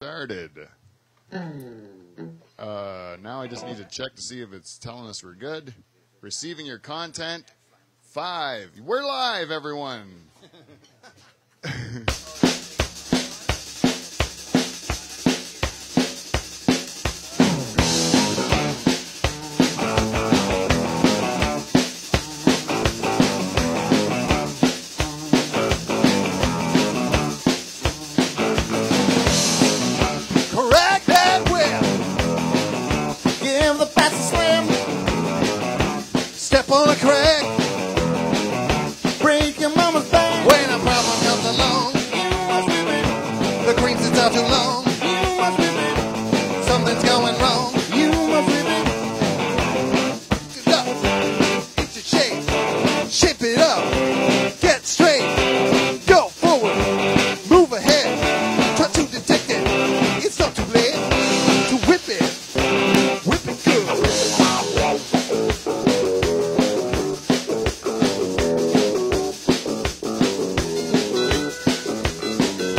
started. Now I just need to check to see if it's telling us we're good. Receiving your content. 5. We're live, everyone. On a crack, break your mama's back. When a problem comes along, you must rip it. The cream sits out too long, you must rip it. Something's going wrong, you must rip it. Get up, eat your shape, shape it up, get straight, go forward, move ahead, try to detect it. It's not too late to whip it good.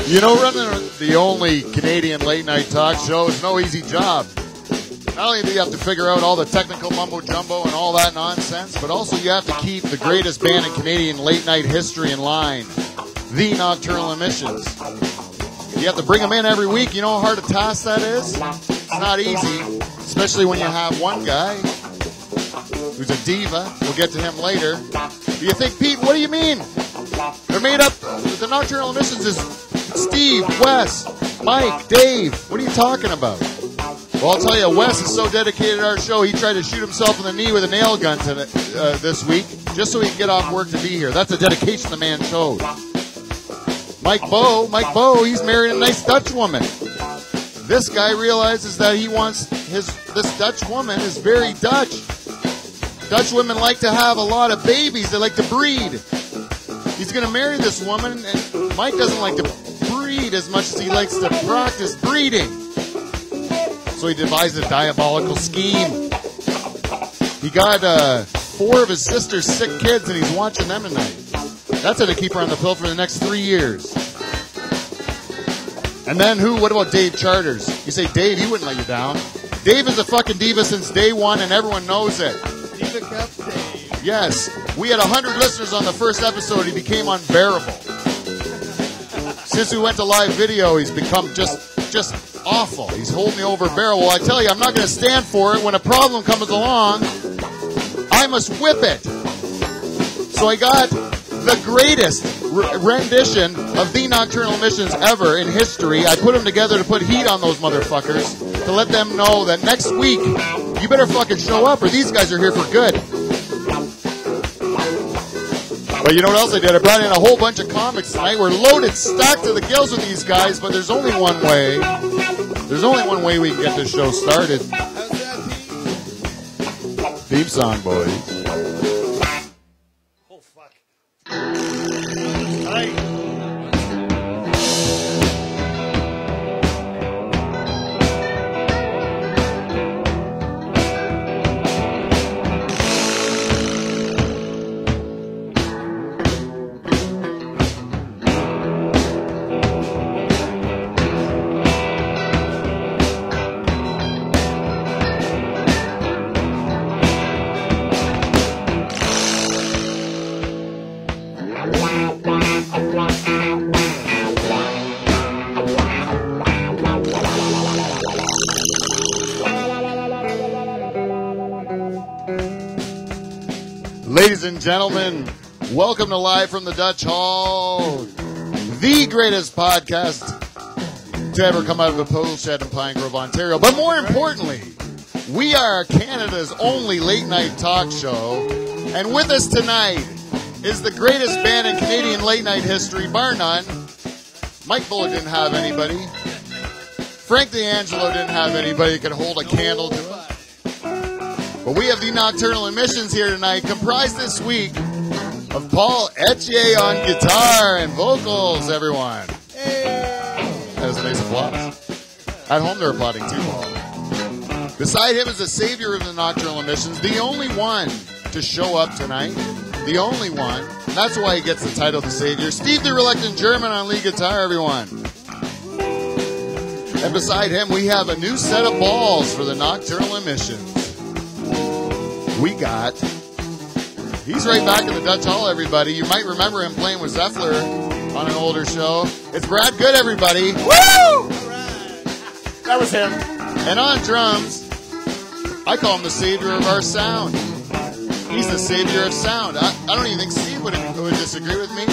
You know, running the only Canadian late-night talk show is no easy job. Not only do you have to figure out all the technical mumbo-jumbo and all that nonsense, but also you have to keep the greatest band in Canadian late-night history in line, the Nocturnal Emissions. You have to bring them in every week. You know how hard a task that is? It's not easy, especially when you have one guy who's a diva. We'll get to him later. Do you think, Pete, what do you mean? They're made up, the Nocturnal Emissions is Steve, Wes, Mike, Dave. What are you talking about? Well, I'll tell you, Wes is so dedicated to our show, he tried to shoot himself in the knee with a nail gun this week, just so he could get off work to be here. That's the dedication the man showed. Mike Bo, he's married a nice Dutch woman. This guy realizes that he wants this Dutch woman is very Dutch. Dutch women like to have a lot of babies. They like to breed. He's going to marry this woman, and Mike doesn't like to breed as much as he likes to practice breeding. So he devised a diabolical scheme. He got 4 of his sister's sick kids, and he's watching them tonight. That's how to keep her on the pill for the next 3 years. And then who? What about Dave Charters? You say, Dave, he wouldn't let you down. Dave is a fucking diva since day one, and everyone knows it. Diva Cup Dave. Yes, we had 100 listeners on the first episode. He became unbearable. Since we went to live video, he's become just awful. He's holding me over a barrel. Well, I tell you, I'm not going to stand for it. When a problem comes along, I must whip it. So I got the greatest rendition of the Nocturnal Emissions ever in history. I put them together to put heat on those motherfuckers, to let them know that next week, you better fucking show up or these guys are here for good. But you know what else I did? I brought in a whole bunch of comics tonight. We're loaded, stacked to the gills with these guys, but there's only one way. There's only one way we can get this show started. Theme song, boys. Oh, fuck. Ladies and gentlemen, welcome to Live from the Dutch Hall, the greatest podcast to ever come out of a pool shed in Pine Grove, Ontario. But more importantly, we are Canada's only late-night talk show, and with us tonight is the greatest band in Canadian late-night history, bar none. Mike Bullock didn't have anybody. Frank D'Angelo didn't have anybody who could hold a candle to it. But we have the Nocturnal Emissions here tonight, comprised this week of Paul Etier on guitar and vocals, everyone. That was a nice applause. At home they're applauding too, Paul. Beside him is the savior of the Nocturnal Emissions, the only one to show up tonight. The only one. And that's why he gets the title of the savior. Steve the Reluctant German on lead guitar, everyone. And beside him, we have a new set of balls for the nocturnal emissions. We got... He's right back in the Dutch Hall, everybody. You might remember him playing with Zeffler on an older show. It's Brad Good, everybody. Woo! All right. That was him. And on drums, I call him the savior of our sound. He's the savior of sound. I don't even think Steve would disagree with me.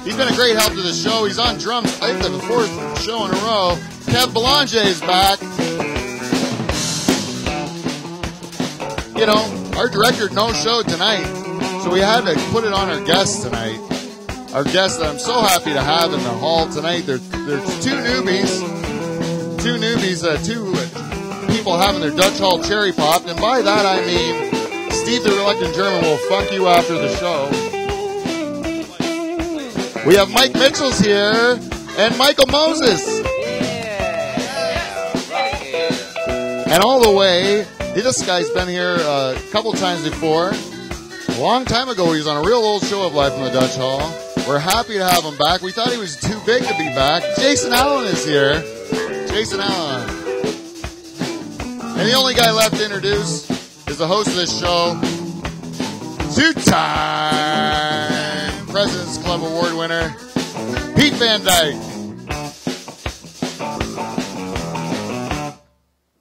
He's been a great help to the show. He's on drums, I think the fourth show in a row. Kev Belanger is back. You know, our director no show tonight, so we had to put it on our guests tonight. Our guests that I'm so happy to have in the hall tonight. There's two newbies, two people having their Dutch Hall cherry popped, and by that I mean Steve the Reluctant German will fuck you after the show. We have Mike Mitchell's here and Michael Moses. And all the way, this guy's been here a couple times before. A long time ago, he was on a real old show of Live from the Dutch Hall. We're happy to have him back. We thought he was too big to be back. Jason Allen is here. Jason Allen. And the only guy left to introduce is the host of this show, two-time President's Club Award winner, Pete Van Dyke.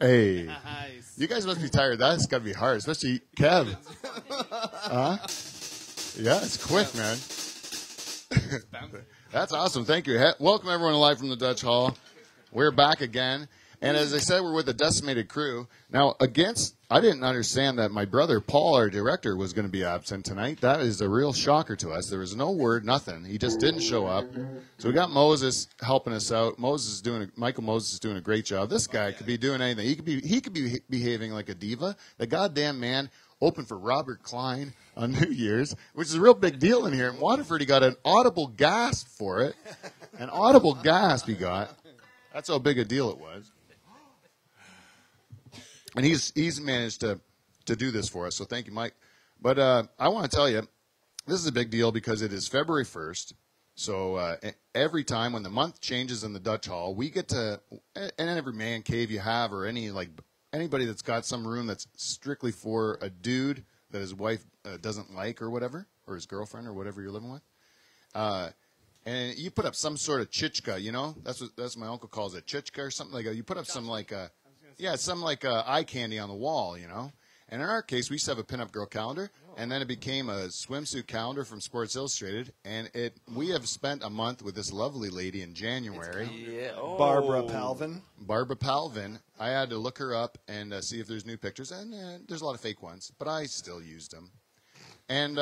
Hey. You guys must be tired. That's got to be hard, especially Kev. Yeah, it's quick, man. That's awesome. Thank you. Welcome, everyone, live from the Dutch Hall. We're back again. And as I said, we're with a decimated crew. Now, I didn't understand that my brother, Paul, our director, was going to be absent tonight. That is a real shocker to us. There was no word, nothing. He just didn't show up. So we got Moses helping us out. Michael Moses is doing a great job. This guy could be doing anything. He could be behaving like a diva. The goddamn man opened for Robert Klein on New Year's, which is a real big deal in here. In Waterford, he got an audible gasp for it. An audible gasp he got. That's how big a deal it was. And he's managed to do this for us, so thank you, Mike. But I want to tell you, this is a big deal because it is February 1st. So every time when the month changes in the Dutch Hall, we get to, and every man cave you have, or anybody that's got some room that's strictly for a dude that his wife doesn't like or whatever, or his girlfriend or whatever you're living with. And you put up some sort of chichka, you know? That's what my uncle calls it, chichka or something like that. You put up some eye candy on the wall, you know? And in our case, we used to have a pinup girl calendar, and then it became a swimsuit calendar from Sports Illustrated. And we have spent a month with this lovely lady in January. Barbara Palvin. Barbara Palvin. I had to look her up and see if there's new pictures, and there's a lot of fake ones, but I still used them. And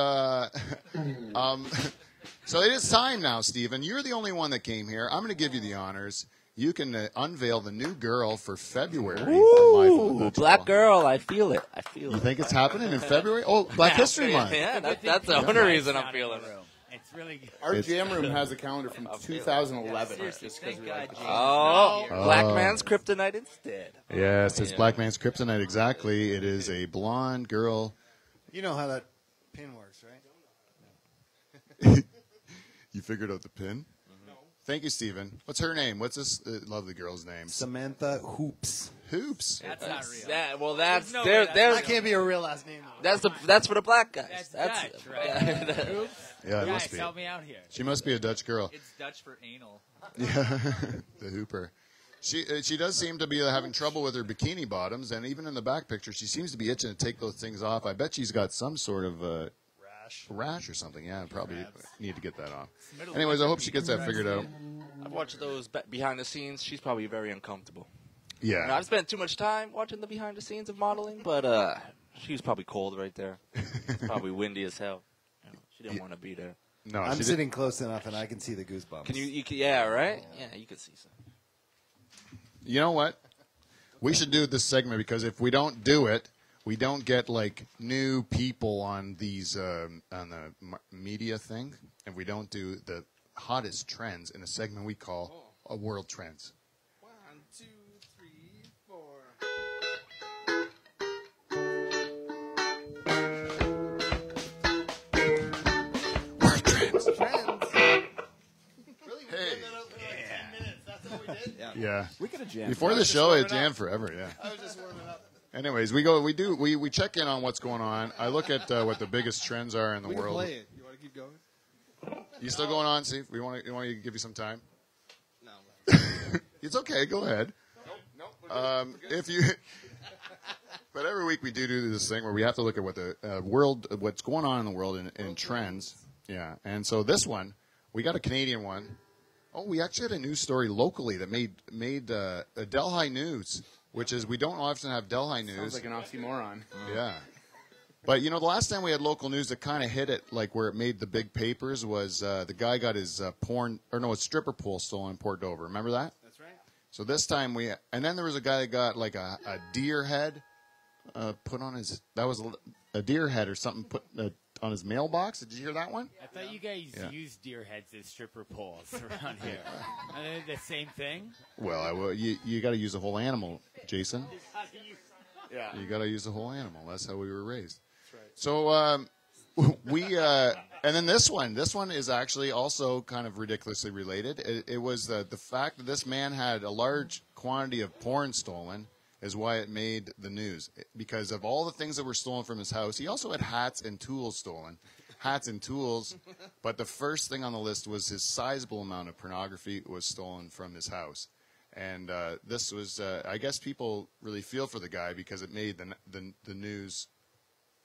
so it is time now, Stephen. You're the only one that came here. I'm going to give you the honors. You can unveil the new girl for February. Ooh, black girl. I feel it. You think it's happening in February? Oh, Black History Month. Yeah, that's the only reason I'm feeling it. It's really good. Our jam room has a calendar from 2011. Black man's kryptonite instead. Yes, it's Black man's kryptonite, exactly. It is a blonde girl. You know how that pin works, right? You figured out the pin? Thank you, Stephen. What's her name? What's this lovely girl's name? Samantha Hoops. Hoops. That's not real. That's That can't be a real last name. That's for the black guys. That's Dutch, right? Oops. Yeah, it Guys, must be. help me out here. She must be a Dutch girl. It's Dutch for anal. Yeah, the hooper. She does seem to be having trouble with her bikini bottoms, and even in the back picture, she seems to be itching to take those things off. I bet she's got some sort of rash or something. Yeah, probably need to get that off. Anyways, I hope she gets that figured out. I've watched those behind the scenes. She's probably very uncomfortable. Yeah. I've spent too much time watching the behind the scenes of modeling, but she's probably cold right there. It's probably windy as hell. She didn't want to be there. No, I'm sitting close enough, and I can see the goosebumps. Can you yeah, right? Yeah, you can see some. You know what? We should do this segment because if we don't do it, we don't get like new people on these on the media thing, and we don't do the hottest trends in a segment we call World Trends. 1, 2, 3, 4. World Trends. Really? Hey. That out for like 10 minutes. That's all we did? Yeah. We could have jammed. Before the show, it jammed forever. Yeah. I was just warming up. Anyways, we check in on what's going on. I look at what the biggest trends are in the We can world. play it. You want to keep going? You still going on, Steve? We want to give you some time. No. It's okay. Go ahead. Nope. If you, but every week we do this thing where we have to look at what the what's going on in the world in trends. Yeah, and so this one, we got a Canadian one. Oh, we actually had a news story locally that made a Delhi news, which is we don't often have Delhi news. Sounds like an oxymoron. Yeah. But, the last time we had local news that kind of hit it, like where it made the big papers, was the guy got his his stripper pole stolen in Port Dover. Remember that? That's right. So this time and then there was a guy that got like a deer head put on that was a deer head or something put on his mailbox. Did you hear that one? I thought you guys use deer heads as stripper poles around here. Are they the same thing? Well, you got to use the whole animal, Jason. Yeah. You got to use the whole animal. That's how we were raised. That's right. So and then this one is actually also kind of ridiculously related. It was the fact that this man had a large quantity of porn stolen is why it made the news. Because of all the things that were stolen from his house, he also had hats and tools stolen. Hats and tools, but the first thing on the list was his sizable amount of pornography was stolen from his house. And this was, I guess people really feel for the guy because it made the news,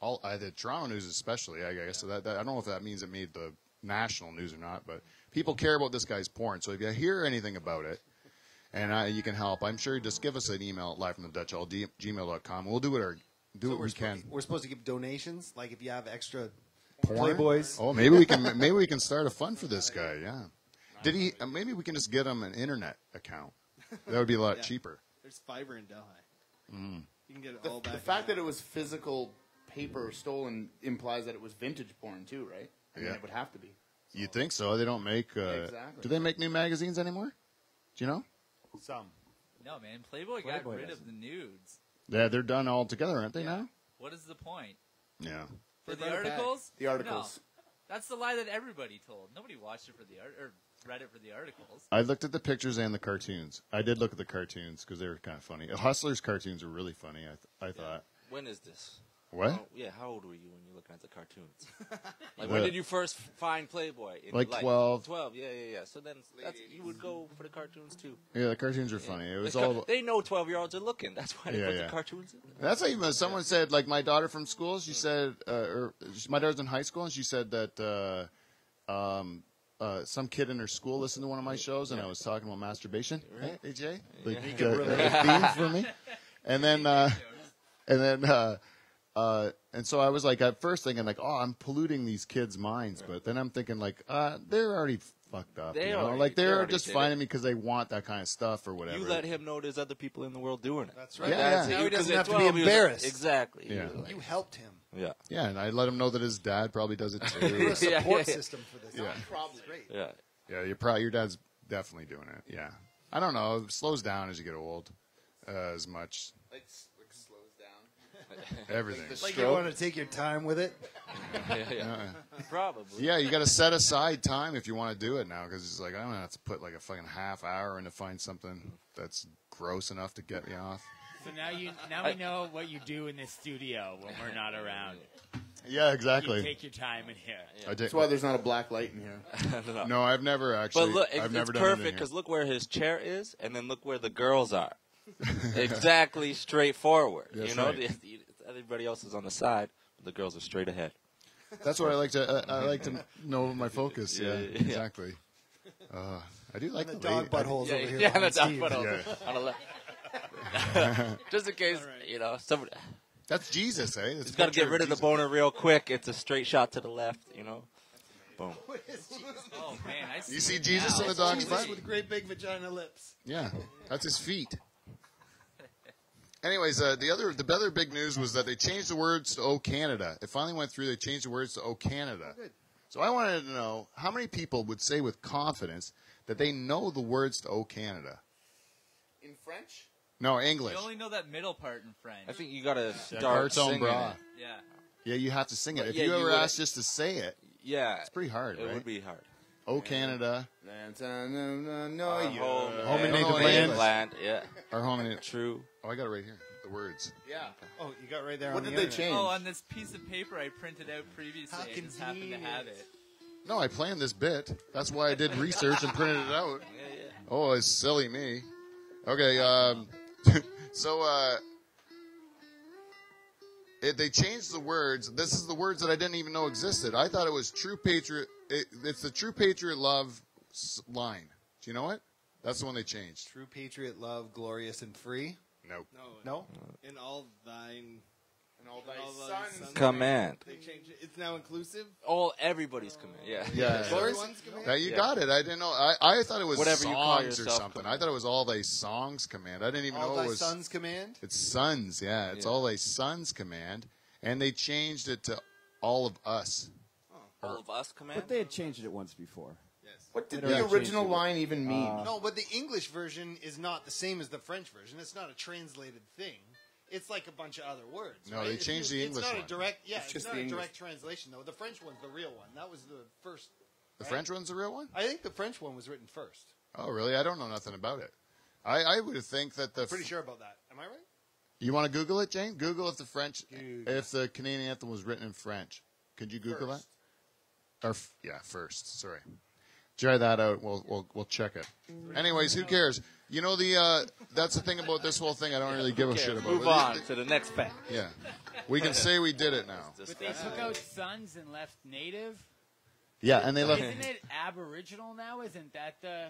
the Toronto news especially, I guess. So that I don't know if that means it made the national news or not, but people care about this guy's porn. So if you hear anything about it, and you can help, I'm sure just give us an email at livefromthedutchhall@gmail.com. We'll do what we can. We're supposed to give donations, like if you have extra Porn? Playboys. Oh, maybe we can start a fund for this guy. Yeah. Did he? Maybe we can just get him an internet account. That would be a lot cheaper. There's fiber in Delhi. You can get it all The back. fact that it was physical paper stolen implies that it was vintage porn too, right? I mean, Yeah. it would have to be. You think so? They don't make. Exactly. Do they make new magazines anymore? Do you know? Some. No, man. Playboy got rid of the nudes. Yeah, they're done all together, aren't they now? What is the point? Yeah. For They the brought it back. articles? The articles. No. That's the lie that everybody told. Nobody watched it for the or read it for the articles. I looked at the pictures and the cartoons. I did look at the cartoons because they were kind of funny. Hustler's cartoons are really funny. I thought. When is this? What? How old were you when you were looking at the cartoons? Like, when did you first find Playboy? In Like your life? 12. 12, yeah. So then you would go for the cartoons, too. Yeah, the cartoons are funny. It was all. They know 12-years are looking. That's why they Yeah, put yeah. the cartoons in. That's how even someone said, like my daughter from school. She said, my daughter's in high school, and she said that some kid in her school listened to one of my shows, and I was talking about masturbation. Right, AJ? Like a theme for me. And so I was like, at first thinking like, oh, I'm polluting these kids' minds, but then I'm thinking like, they're already fucked up. They're they're already just did finding me because they want that kind of stuff or whatever. You let him know there's other people in the world doing it. That's right. Yeah, yeah. Now he doesn't Because have at to be 12, he was- embarrassed. Exactly. Yeah. He was like- You helped him. Yeah. Yeah, and I let him know that his dad probably does it You're too. a support yeah. system for this. Yeah. Probably. Great. Yeah. Yeah, your dad's definitely doing it. Yeah, I don't know. It slows down as you get old, as much. Like slows down. Everything. Like you want to take your time with it. Yeah. Probably. Yeah, you got to set aside time if you want to do it now, because it's like I'm gonna have to put like a fucking half hour in to find something that's gross enough to get me off. So now we know what you do in the studio when we're not around. Yeah, You exactly. take your time in here. I did, That's why there's not a black light in here. no, I've never actually. But look, I've it's never done perfect anything because look where his chair is, and then look where the girls are. Exactly straightforward. That's you know, right. everybody else is on the side, but the girls are straight ahead. here. That's what I like to. I like to know my focus. Yeah, Yeah. exactly. I do like The the dog lady- buttholes over here. Yeah, behind that's Steve. Yeah. on the left. Just in case, somebody. That's Jesus, eh? That's He's got to picture get rid of the Jesus. boner real quick. It's a straight shot to the left, Boom. Oh man, I see. You see it Jesus now. in the dog's Jesus butt? with great big vagina lips. Yeah, that's his feet. Anyways, the other big news was that they changed the words to "Oh Canada." It finally went through. They changed the words to "Oh Canada." Good. So I wanted to know how many people would say with confidence that they know the words to "Oh Canada." In French? No, English. You only know that middle part in French. I think you got to start Carton singing bras. it. Yeah. Yeah, you have to sing it. But If yeah, you you ever would- asked just to say it, Yeah. it's pretty hard, It right? would be hard. O Canada. No, you. Home and Native native land. Yeah. Our home and True. Oh, I got it right here. The words. Yeah. Oh, you got right there. What on did the they internet. change? Oh, on this piece of paper I printed out previously, How I just happened to have it. No, I planned this bit. That's why I did research and printed it out. Oh, it's silly me. Okay, so they changed the words. This is the words that I didn't even know existed. I thought it was true patriot. It's the true patriot love line. Do you know it? That's the one they changed. True patriot, love, glorious and free. Nope. No. In all thine And all thy sons. Command. They changed it. It's now inclusive. All everybody's command. Yeah. Yeah. Everyone's command. That you got it. I didn't know. I thought it was Whatever you call songs or yourself something. command. I thought it was all thy songs command. I didn't even All know thy it was. sons command. It's sons. Yeah. It's Yeah. all thy sons command, and they changed it to all of us. All of us command. But they had changed it once before. What did They the changed original it. line even mean? No, but the English version is not the same as the French version. It's not a translated thing. It's like a bunch of other words. No, right? they It's changed just- the English It's not one. a direct. Yeah, It's it's, just not the a English. direct translation though. The French one's the real one. That was the first. The right? French one's the real one? I think the French one was written first. Oh, really? I don't know nothing about it. I would think that the. Pretty sure about that. Am I right? You want to Google it, Jane? Google if the Canadian anthem was written in French. Could you Google First. that? Or first. Sorry. Try that out. We'll check it. Anyways, who cares? You know that's the thing about this whole thing. I don't really give a shit about. Move on to the next fact. Yeah, we can say we did it now. But they took out sons and left native. Yeah, and they left. Isn't it aboriginal now? Isn't that the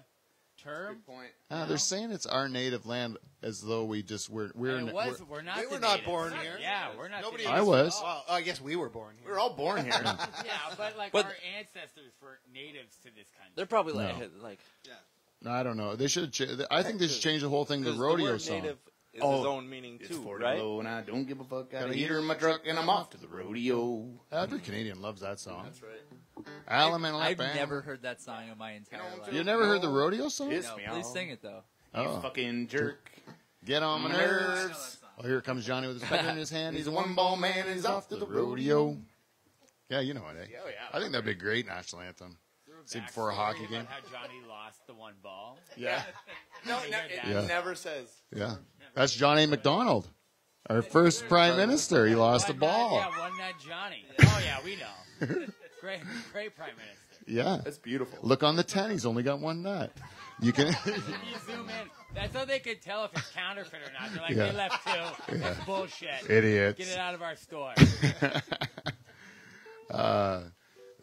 term? Point. They're saying it's our native land as though we're And it was. We're not. They the were not natives. born here. Yeah, we're not. Nobody. The I natives. was. Well, I guess we were born here. We were all born here. Yeah, but like But- our ancestors were natives to this country. They're probably No. like No, I don't know. They should. I think they should change the whole thing to because rodeo the word song. native is Oh, his own meaning It's too, 40 right? below and I don't give a fuck. Got Got a a heater in my truck and I'm off to the rodeo. Every Canadian loves that song. That's right. Alum and I've Alabama. never heard that song in my entire life. You never heard the rodeo song? Piss No, me please off. sing it though. You Oh. fucking jerk. Get on my My I know nerves. that song. Oh, here comes Johnny with his pecker in his hand. He's a one-ball man and he's off to the rodeo. Yeah, you know it, eh? Oh, yeah. I think that'd be a great national anthem. Sing before a Backstory hockey about game. How Johnny lost the one ball. Yeah. No, I no, heard it that. Yeah. never says. Yeah. That's John A. McDonald, our first prime minister. He lost a One ball. Nut, yeah, one nut Johnny. Oh yeah, we know. Great prime minister. Yeah. That's beautiful. Look on the 10. He's only got one nut. You can. You zoom in. That's how they could tell if it's counterfeit or not. They're like, Yeah. they left two. That's bullshit. Idiots. Get it out of our store.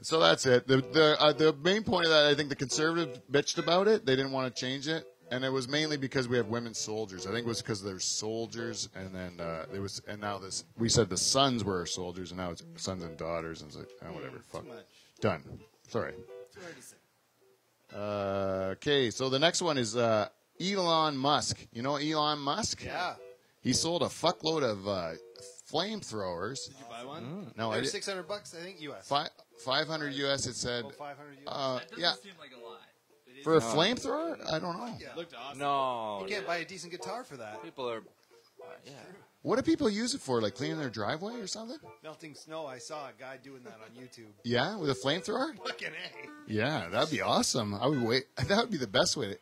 So that's it. The main point of that, I think the conservatives bitched about it. They didn't want to change it, and it was mainly because we have women soldiers. I think it was because they're soldiers, and then now we said the sons were our soldiers, and now it's sons and daughters, and it's like whatever. Fuck. Done. Sorry. Okay, so the next one is Elon Musk. You know Elon Musk? Yeah. He sold a fuckload of flamethrowers. Did you buy one? No, I They're did. $600, I think, U.S. 500 US. It said. Well, 500 U.S. That doesn't Yeah. seem like a lot. It is For a flamethrower? I don't know. Yeah. Looked awesome. No, You can't buy a decent guitar for that. people are. Yeah. What do people use it for? Like cleaning their driveway or something? Melting snow. I saw a guy doing that on YouTube. Yeah, with a flamethrower? Fucking A. Yeah, that'd be awesome. I would wait. That would be the best way to.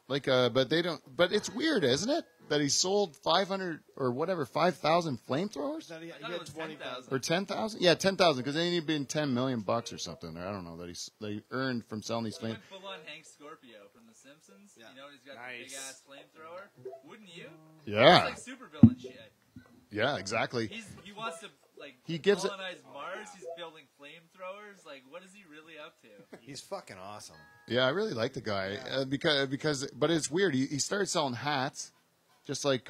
Like, but they don't. But it's weird, isn't it? That he sold 500 or whatever, 5,000 flamethrowers? He I thought it had was 20,000. 10,000. Or 10,000? Yeah, 10,000, because they need to be $10 million or something. I don't know that they earned from selling these He flames. went full on Hank Scorpio from The Simpsons. Yeah. You know, he's got the big Nice. ass flamethrower. Wouldn't you? Yeah, It's like supervillain shit. yeah, exactly. He wants to like He gives it- colonize Mars. He's building flamethrowers. Like, what is he really up to? He's fucking awesome. Yeah, I really like the guy because but it's weird. He started selling hats, just like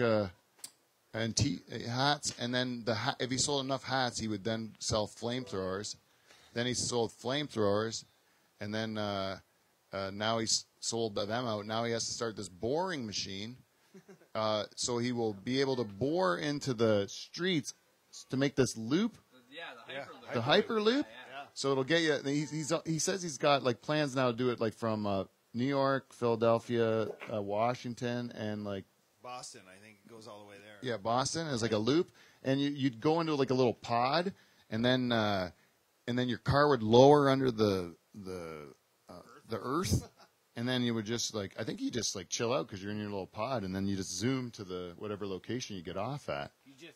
hats, and then if he sold enough hats, he would then sell flamethrowers. Then he sold flamethrowers, and then now he's sold them out. Now he has to start this boring machine, so he will be able to bore into the streets to make this loop. Yeah, The Hyperloop? Yeah. So it'll get you. He says he's got like plans now to do it like from New York, Philadelphia, Washington, and like Boston, I think, goes all the way there. yeah, Boston is like a loop, and you'd go into like a little pod, and then your car would lower under the the Earth, and then you would just like I think you just like chill out because you're in your little pod, and then you just zoom to the whatever location you get off at. You just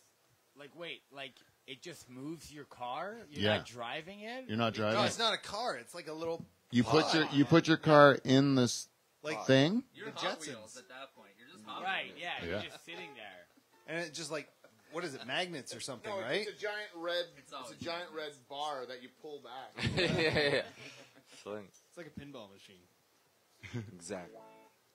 it just moves your car. You're Yeah. not driving it. You're not driving. No, it's not a car. It's like a little. You pod. put your car in this Like thing. You're The Hot Jetsons. Wheels at that point. You're just Hot Right? Wheels. Yeah. Yeah. You're just sitting there. and it just like what is it? Magnets or something, No, right? it's a giant red. It's always It's a giant red bar that you pull back. yeah. Sling. It's like a pinball machine. Exactly.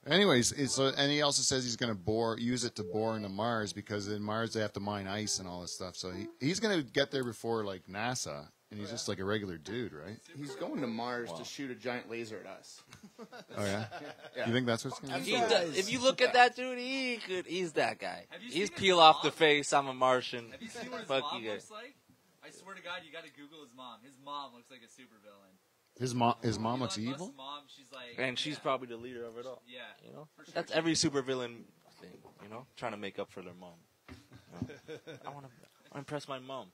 Anyways, and he also says he's going to use it to bore into Mars because in Mars they have to mine ice and all this stuff. So he's going to get there before like NASA, and he's just like a regular dude, right? He's going to Mars to shoot a giant laser at us. Oh yeah. Yeah. You think that's what's going to He happen? does- if you look at that dude, he's that guy. Have you He's seen his peel off mom? the face. I'm a Martian. Have you seen what his Fuck mom you guys. looks like? I swear to God, you got to Google his mom. His mom looks like a supervillain. His mom Elon looks Musk's evil. Mom, she's like, And she's yeah, probably the leader of it all. yeah. You know, For sure. that's every supervillain thing. You know, trying to make up for their mom. You know? I want to impress my mom.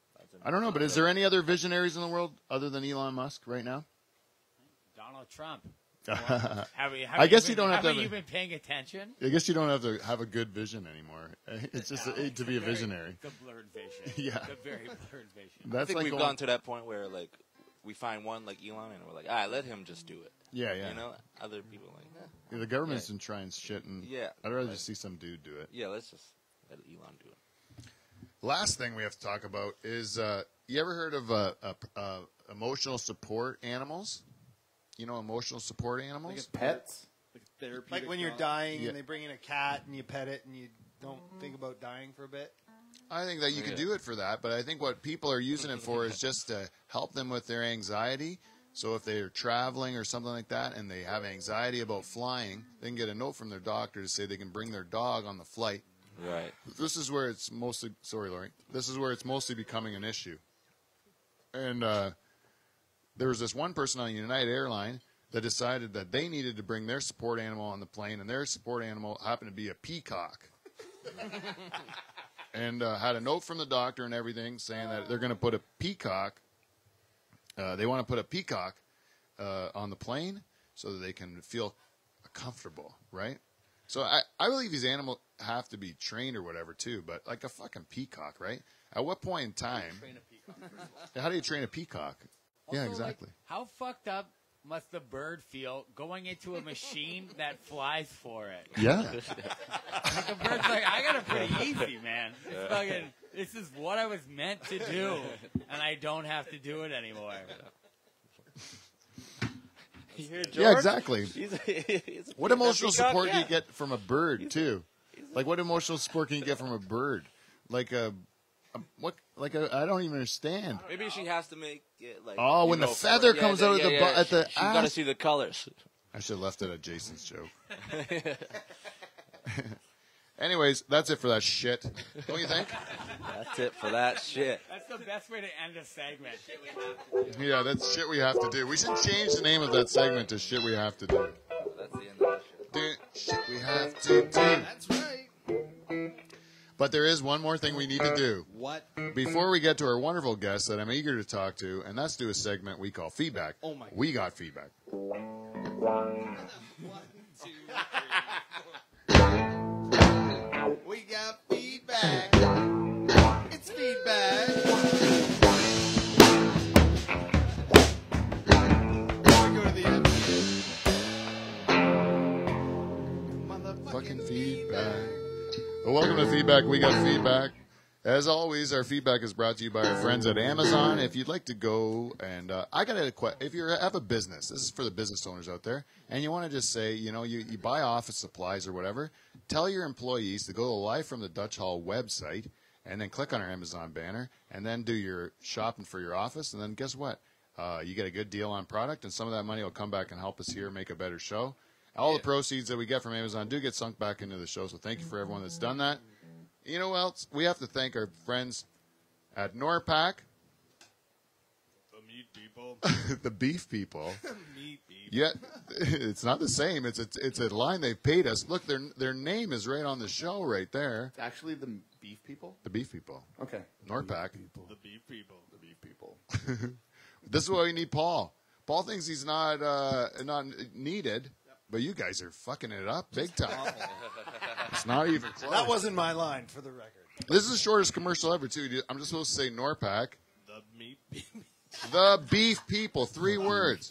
I don't know, but is there any other visionaries in the world other than Elon Musk right now? Donald Trump. I guess you don't have to. Haven't you been paying attention? I guess you don't have to have a good vision anymore. It's just to be a visionary. The blurred vision. Yeah. The very blurred vision. I That's think like we've going- gone to that point where like we find one like Elon and we're like, let him just do it. Yeah, yeah. You know, other people are like, Yeah, the government's been trying shit, and Yeah. I'd rather just see some dude do it. yeah, let's just let Elon do it. Last thing we have to talk about is you ever heard of emotional support animals? You know, emotional support animals. Pets? Like a therapeutic Like when you're dog. dying Yeah. and they bring in a cat and you pet it and you don't think about dying for a bit. I think that you can Yeah. do it for that, but I think what people are using it for is just to help them with their anxiety. So if they're traveling or something like that and they have anxiety about flying, they can get a note from their doctor to say they can bring their dog on the flight. Right. This is where it's mostly, sorry, Lori, this is where it's mostly becoming an issue. And there was this one person on United Airline that decided that they needed to bring their support animal on the plane, and their support animal happened to be a peacock. And had a note from the doctor and everything saying that they're going to put a peacock, they want to put a peacock on the plane so that they can feel comfortable, right? So I believe these animals have to be trained or whatever too, but like a fucking peacock, right? At what point in time? How do you train a peacock? Yeah, Also, exactly. Like, how fucked up must the bird feel going into a machine that flies for it? Yeah. Like the bird's like, I got it pretty easy, man. It's fucking, this is what I was meant to do, and I don't have to do it anymore. You hear George? Yeah, exactly. He's What emotional peacock, support do yeah. you get from a bird too? Like what emotional support can you get from a bird? Like I don't even understand. Maybe she has to make it like. Oh, you when the know, feather yeah, comes yeah, out of yeah, the yeah. at the She's got to ass. see the colors. I should have left it at Jason's joke. Anyways, that's it for that shit. Don't you think? That's it for that shit. That's the best way to end a segment. Yeah, that's shit we have to do. We should change the name of that segment to shit we have to do. That's the end of the shit. Shit we have to do. That's right. But there is one more thing we need to do. What? Before we get to our wonderful guest that I'm eager to talk to, and that's do a segment we call feedback. Oh my We got feedback. 1, 2, 3. We got feedback. It's feedback. Before we go to the end. Motherfucking Fucking feedback. Well, welcome to Feedback. We got feedback. As always, our feedback is brought to you by our friends at Amazon. If you'd like to go and I got a question. If you have a business, this is for the business owners out there, and you want to just say, you know, you buy office supplies or whatever, tell your employees to go to the Live from the Dutch Hall website and then click on our Amazon banner and then do your shopping for your office. And then guess what? You get a good deal on product, and some of that money will come back and help us here make a better show. All the proceeds that we get from Amazon do get sunk back into the show, so thank you for everyone that's done that. You know what else? We have to thank our friends at Norpac, The meat people. the beef people. Meat people. Yet it's not the same. It's a line they paid us. Look, their name is right on the show right there. It's actually the beef people? The beef people. Okay. Norpac. The beef people. The beef people. This is why we need Paul. Paul thinks he's not needed, but you guys are fucking it up big time. It's not even close. That wasn't my line, for the record. This is the shortest commercial ever, too. I'm just supposed to say Norpac. The meat. The beef people. 3 words.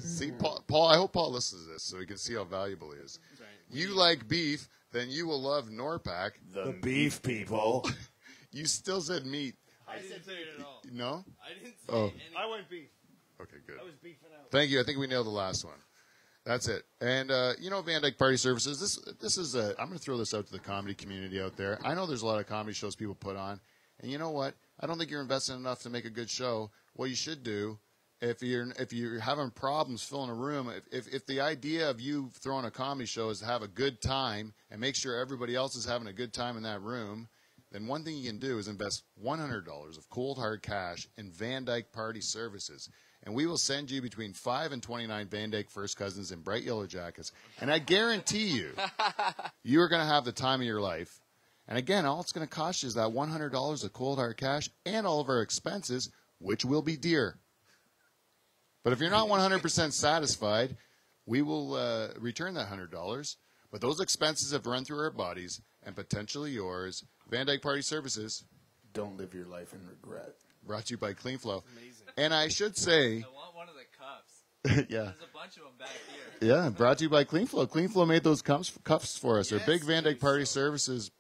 See, Paul, I hope Paul listens to this so he can see how valuable he is. You like beef, then you will love Norpac. The beef people. You still said meat. I didn't say it at all. No? I didn't say Oh. anything. I went beef. Okay, good. I was beefing out. Thank you. I think we nailed the last one. That's it. And, Van Dyke Party Services, this is I'm going to throw this out to the comedy community out there. I know there's a lot of comedy shows people put on. And you know what? I don't think you're investing enough to make a good show. What you should do, if you're having problems filling a room, if the idea of you throwing a comedy show is to have a good time and make sure everybody else is having a good time in that room, then one thing you can do is invest $100 of cold hard cash in Van Dyke Party Services. And we will send you between 5 and 29 Van Dyke first cousins in bright yellow jackets. And I guarantee you are going to have the time of your life. And again, all it's going to cost you is that $100 of cold hard cash and all of our expenses, which will be dear. But if you're not 100% satisfied, we will return that $100. But those expenses have run through our bodies and potentially yours. Van Dyke Party Services. Don't live your life in regret. Brought to you by Clean Flow. And I should say, I want one of the cups. yeah. There's a bunch of them back here. Yeah, brought to you by Clean Flow. Clean Flow made those cuffs for us. They're big Van Dyke Party Services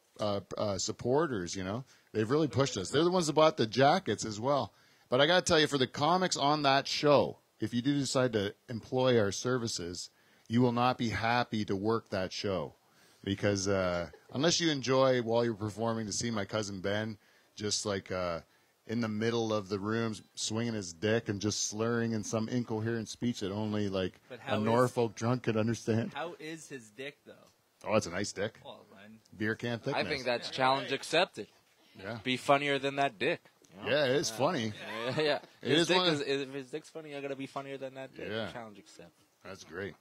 supporters, you know. They've really pushed us. They're the ones that bought the jackets as well. But I got to tell you, for the comics on that show, if you do decide to employ our services, you will not be happy to work that show. Because unless you enjoy, while you're performing, to see my cousin Ben just like in the middle of the room swinging his dick and just slurring in some incoherent speech that only like a Norfolk drunk could understand. How is his dick, though? Oh, it's a nice dick. Well, man. Beer can thickness. I think that's challenge accepted. Yeah. Be funnier than that dick. You know? Yeah, it is funny. Yeah. It is one of- If his dick's funny, I gotta be funnier than that dick. Yeah. Challenge accepted. That's great.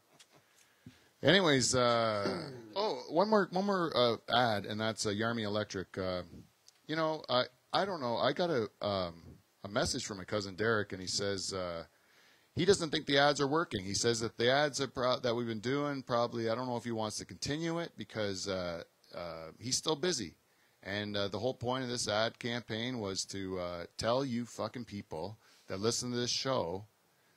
Anyways, one more ad, and that's Yarmy Electric. I don't know. I got a message from my cousin Derek, and he says he doesn't think the ads are working. He says that the ads that we've been doing probably, I don't know if he wants to continue it because he's still busy. And the whole point of this ad campaign was to tell you fucking people that listen to this show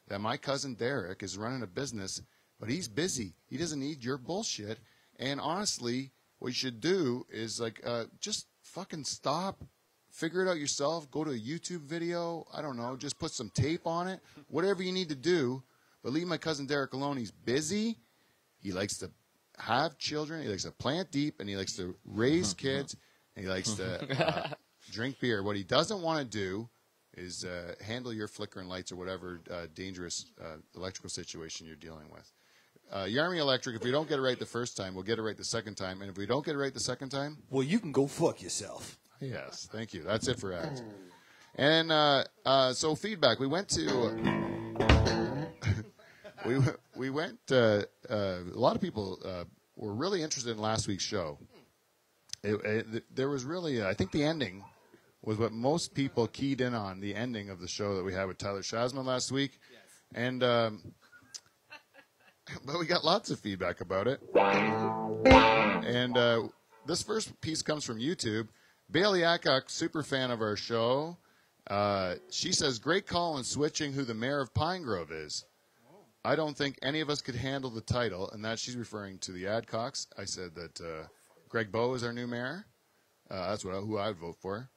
that my cousin Derek is running a business, but he's busy. He doesn't need your bullshit. And honestly, what you should do is just fucking stop. Figure it out yourself. Go to a YouTube video. I don't know. Just put some tape on it. Whatever you need to do. But leave my cousin Derek alone. He's busy. He likes to have children. He likes to plant deep. And he likes to raise kids. And he likes to drink beer. What he doesn't want to do is handle your flickering lights or whatever dangerous electrical situation you're dealing with. Yarmy Electric, if we don't get it right the first time, we'll get it right the second time. And if we don't get it right the second time... Well, you can go fuck yourself. Yes, thank you. That's it for ads. And so feedback. We went to we went. A lot of people were really interested in last week's show. There was really, I think, the ending was what most people keyed in on. The ending of the show that we had with Tyler Shazman last week, and but we got lots of feedback about it. And this first piece comes from YouTube. Bailey Accock, super fan of our show. She says, great call on switching who the mayor of Pine Grove is. I don't think any of us could handle the title, and that she's referring to the Adcocks. I said that Greg Bowe is our new mayor. That's who I would vote for.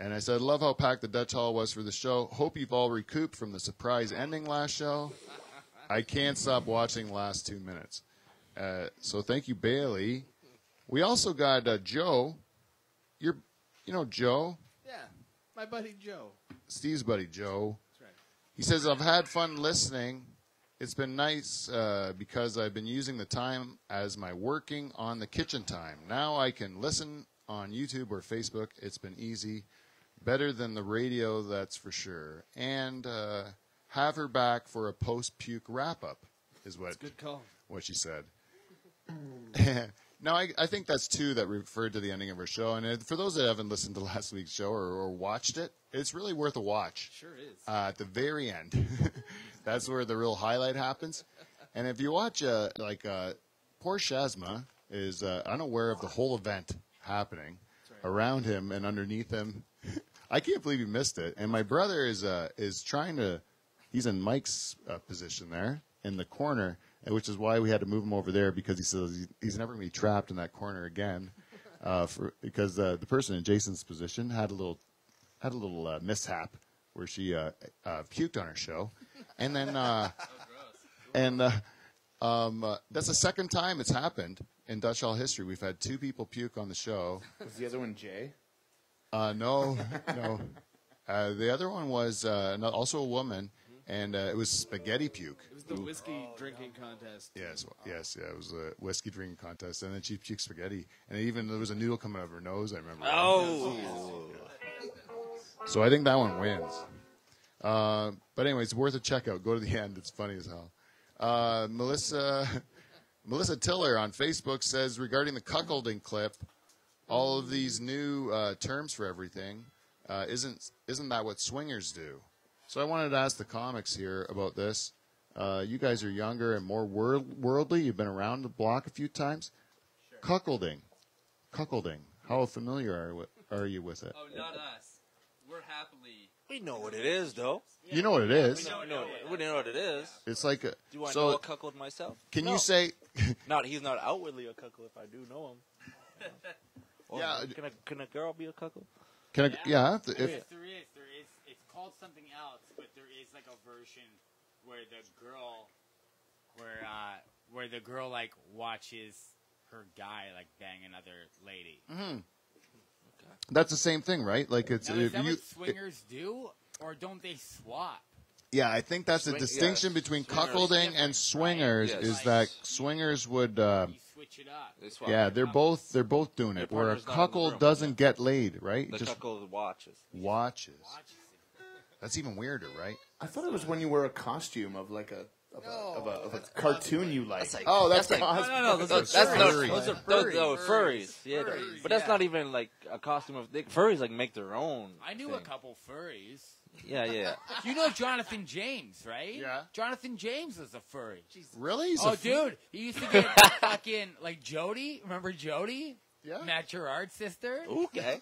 And I said, love how packed the Dutch Hall was for the show. Hope you've all recouped from the surprise ending last show. I can't stop watching the last 2 minutes. So thank you, Bailey. We also got Joe. You know Joe? Yeah, my buddy Joe. Steve's buddy, Joe. That's right. He says, I've had fun listening. It's been nice because I've been using the time as my working on the kitchen time. Now I can listen on YouTube or Facebook. It's been easy. Better than the radio, that's for sure. And have her back for a post-puke wrap-up is what, Good call. what she said. No, I think that's two that referred to the ending of our show. And for those that haven't listened to last week's show or watched it, it's really worth a watch. Sure is. At the very end, That's where the real highlight happens. And if you watch, poor Shazma is unaware of the whole event happening around him and underneath him. I can't believe he missed it. And my brother is trying to. He's in Mike's position there in the corner, which is why we had to move him over there because he says he's never going to be trapped in that corner again. Because the person in Jason's position had a little mishap where she puked on her show, and then that's the second time it's happened in Dutch Hall history. We've had 2 people puke on the show. Was the other one Jay? No. The other one was also a woman, and it was spaghetti puke. It was the whiskey drinking contest. Yes, it was a whiskey drinking contest, and then she puked spaghetti, and even there was a noodle coming out of her nose. I remember. Oh. So I think that one wins. But anyway, it's worth a check out. Go to the end. It's funny as hell. Melissa Tiller on Facebook says, regarding the cuckolding clip, all of these new terms for everything, isn't that what swingers do? So I wanted to ask the comics here about this. You guys are younger and more worldly. You've been around the block a few times. Sure. Cuckolding. How familiar are you with it? Oh, not us. We're happily. We know what it is, though. Yeah. You know what it is. We know what it is. It's like a. Do you want to know a cuckold myself? Can you say? He's not outwardly a cuckold. If I do know him. Yeah. Can a girl be a cuckold? Can I? Yeah. There is. It's called something else, but there is like a version where the girl like watches her guy like bang another lady. Mm-hmm. Okay. That's the same thing, right? Like it's. Now, is that what swingers do, or don't they swap? Yeah, I think that's the distinction between cuckolding and swingers. Right? Yes. Is that swingers would. You switch it up. Yeah, they're both doing it. Where a cuckold doesn't get laid, right? The cuckold watches. That's even weirder, right? I thought it was when you wear a costume of like a cartoon you like. Oh, that's no. Those are furries. Yeah, but that's not even like a costume of furries. Like make their own. I knew a couple furries. Yeah. You know Jonathan James, right? Yeah. Jonathan James was a furry. Really? Dude, he used to get fucking like Jody. Remember Jody? Yeah. Matt Gerard's sister. Okay.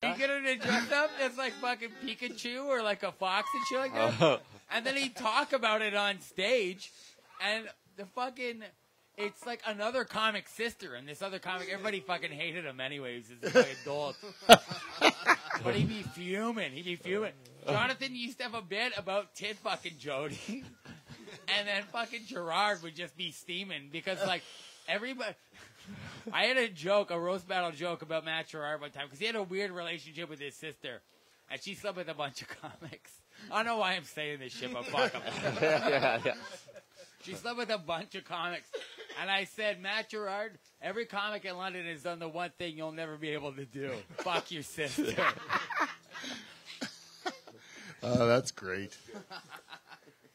He get her to dress up as like fucking Pikachu or like a fox and shit like that. And then he'd talk about it on stage, and the fucking. It's like another comic sister, and this other comic, everybody fucking hated him anyways. He's a adult. But he'd be fuming. Jonathan used to have a bit about tit fucking Jody. And then fucking Gerard would just be steaming because, like, everybody. I had a roast battle joke about Matt Gerard one time because he had a weird relationship with his sister. And she slept with a bunch of comics. I don't know why I'm saying this shit, but fuck him. Yeah. She slept with a bunch of comics. And I said, Matt Gerard, every comic in London has done the one thing you'll never be able to do. Fuck your sister. Oh, that's great.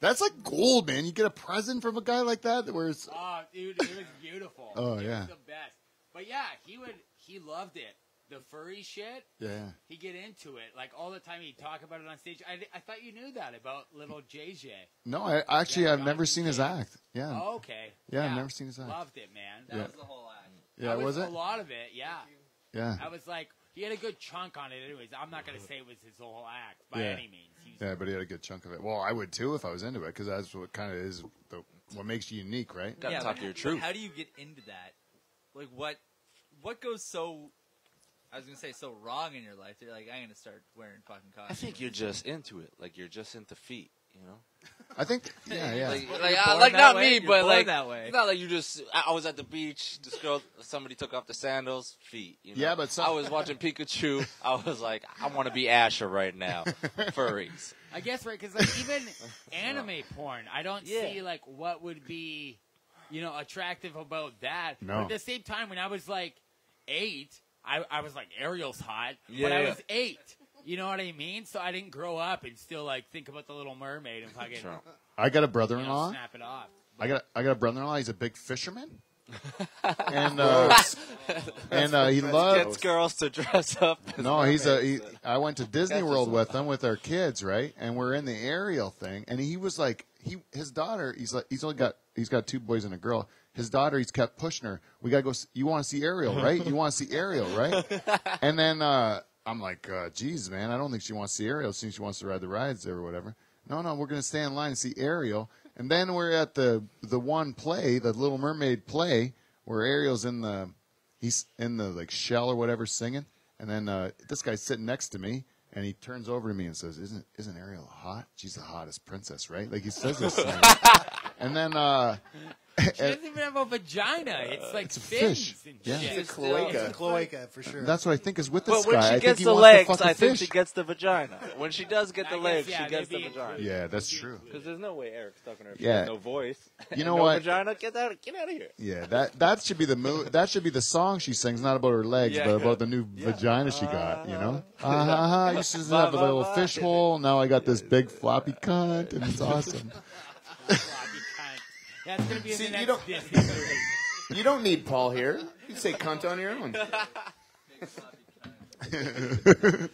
That's like gold, man. You get a present from a guy like that where it's... Oh, dude, it was beautiful. Oh, it yeah. was the best. But yeah, he loved it. The furry shit. Yeah. He'd get into it. Like all the time he'd talk about it on stage. I thought you knew that about little JJ. No, I've never seen his act. Yeah. Oh, okay. Yeah, I've never seen his act. Loved it, man. That was the whole act. Yeah, was it? A lot of it, yeah. Yeah. I was like, he had a good chunk on it anyways. I'm not going to say it was his whole act by any means. Yeah, but he had a good chunk of it. Well, I would too if I was into it because that's what kind of is what makes you unique, right? Gotta talk your truth. How do you get into that? Like, what goes so... I was going to say so wrong in your life. You're like, I'm going to start wearing fucking costumes. I think you're just into it. Like, you're just into feet, you know? I think, yeah. Like not me, You're but born like, that way. it's not like you just, I was at the beach, this girl, somebody took off the sandals, feet, you know? Yeah, but I was watching Pikachu, I was like, I want to be Asher right now. Furries. I guess, right, because like, even anime porn, I don't see like what would be, attractive about that. No. But at the same time, when I was like 8, I was like, Ariel's hot, but I was 8. You know what I mean? So I didn't grow up and still like think about the Little Mermaid and fucking. Sure. I got a brother-in-law. Snap it off. I got a brother-in-law. He's a big fisherman, and he loves Gets girls to dress up. No, I went to Disney World with him with our kids, right? And we're in the Ariel thing, and he was like, his daughter, he's got 2 boys and a girl. His daughter, he's kept pushing her. We gotta go. You want to see Ariel, right? You want to see Ariel, right? And then I'm like, geez, man, I don't think she wants to see Ariel. Since she wants to ride the rides there or whatever. No, we're gonna stay in line and see Ariel. And then we're at the one play, the Little Mermaid play, where Ariel's he's in the like shell or whatever singing. And then this guy's sitting next to me. And he turns over to me and says, "Isn't Ariel hot? She's the hottest princess, right?" Like he says this. And then she doesn't even have a vagina. It's like it's a fins fish. and Yeah. shit. It's a cloaca. Cloaca, for sure. That's what I think is with this But when guy. she I gets think he the wants legs, to fuck a I think fish. she gets the vagina. When she does get the I legs, guess, yeah, she gets the maybe- vagina. Yeah, that's true. Because there's no way Eric's talking to her if Yeah. she has no voice. You know no what? vagina? Get out of here. Yeah, that should be that should be the song she sings, not about her legs, Yeah. but about the new vagina she got. You know, I used to have a little fish hole. Now I got this big floppy cunt, and it's awesome. Floppy cunt. That's going to be in See, the you next Disney movie. You don't need Paul here. You can say cunt on your own. That's going to be in the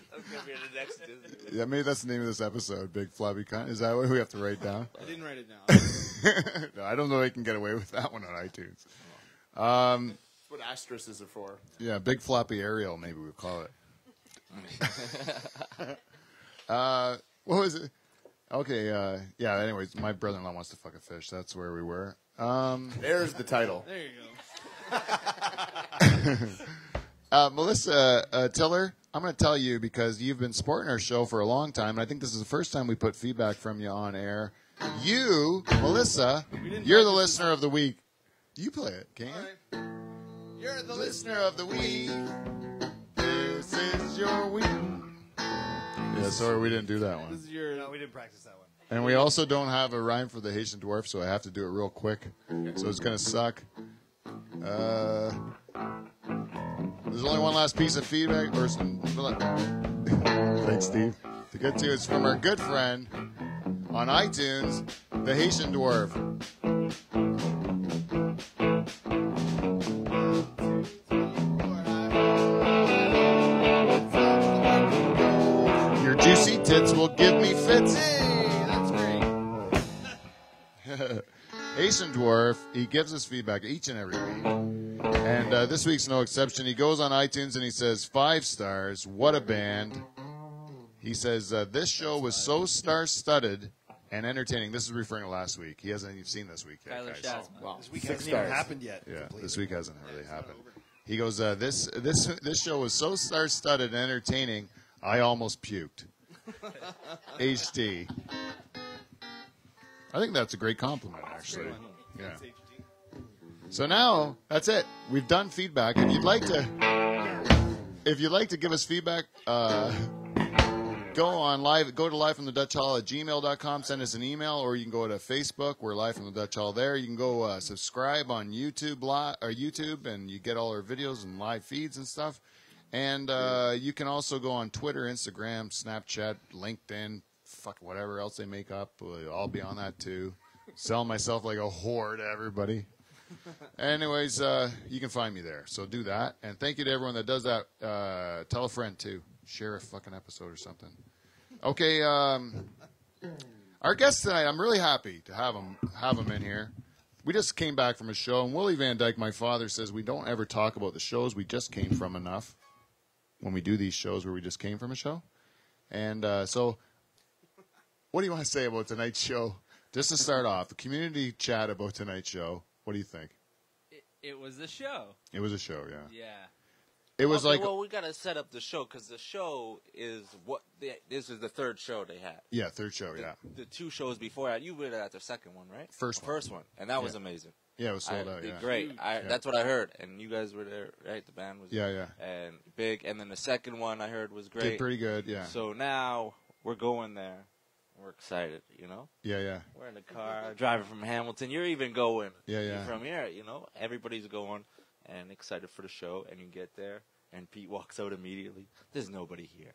next Disney. Yeah, maybe that's the name of this episode, Big Floppy Cunt. Is that what we have to write down? I didn't write it down. No, I don't know if I can get away with that one on iTunes. That's what asterisks are for. Yeah, Big Floppy Ariel, maybe we'll call it. What was it? Okay, yeah, anyways, my brother-in-law wants to fuck a fish. That's where we were. There's the title. There you go. Melissa Tiller, I'm going to tell you because you've been supporting our show for a long time, and I think this is the first time we put feedback from you on air. You, Melissa, you're the listener of the week. You play it, can't you? You're the listener of the week. This is your week. Yeah, sorry, we didn't do that This one. is your. No, we didn't practice that one. And we also don't have a rhyme for the Haitian dwarf, so I have to do it real quick. So it's going to suck. There's only one last piece of feedback. Thanks, Steve. To get to, it's from our good friend on iTunes, the Haitian dwarf. Your juicy tits will give me fits. Hey, that's great. Haitian dwarf, he gives us feedback each and every week. And this week's no exception. He goes on iTunes and he says, 5 stars, what a band. He says, this show was so star-studded and entertaining. This is referring to last week. He hasn't even seen this week yet, Tyler guys. Shasman. Wow. This week 6 hasn't even stars. happened yet. Yeah, completely. this week hasn't really happened. He goes, this show was so star-studded and entertaining, I almost puked. HD. I think that's a great compliment, actually. Yeah. So now that's it. We've done feedback. If you'd like to give us feedback, go to Live from the Dutch Hall at gmail.com, send us an email, or you can go to Facebook. We're Live from the Dutch Hall there. You can go subscribe on YouTube, and you get all our videos and live feeds and stuff. And you can also go on Twitter, Instagram, Snapchat, LinkedIn, fuck whatever else they make up. I'll be on that too. Selling myself like a whore to everybody. Anyways, you can find me there. So do that. And thank you to everyone that does that. Tell a friend too. Share a fucking episode or something. Okay, our guest tonight, I'm really happy to have him in here. We just came back from a show, and Willie Van Dyke, my father, says we don't ever talk about the shows we just came from enough when we do these shows where we just came from a show. And so what do you want to say about tonight's show? Just to start off, the community chat about tonight's show. What do you think? It was the show. It was a show, yeah. Yeah. It was Okay, like, well, we got to set up the show because the show is this is the third show they had. yeah, third show, yeah. Mm-hmm. The 2 shows before that, you were at their second one, right? First one. First one, and that was Yeah. amazing. Yeah, it was sold out, Did yeah. great. That's what I heard, and you guys were there, right? The band was Yeah. and big, and then the second one I heard was great. Did pretty good, yeah. So now we're going there. We're excited, you know. Yeah. We're in the car driving from Hamilton. You're even going. Yeah. You're from here, you know. Everybody's going and excited for the show, and you get there, and Pete walks out immediately. There's nobody here.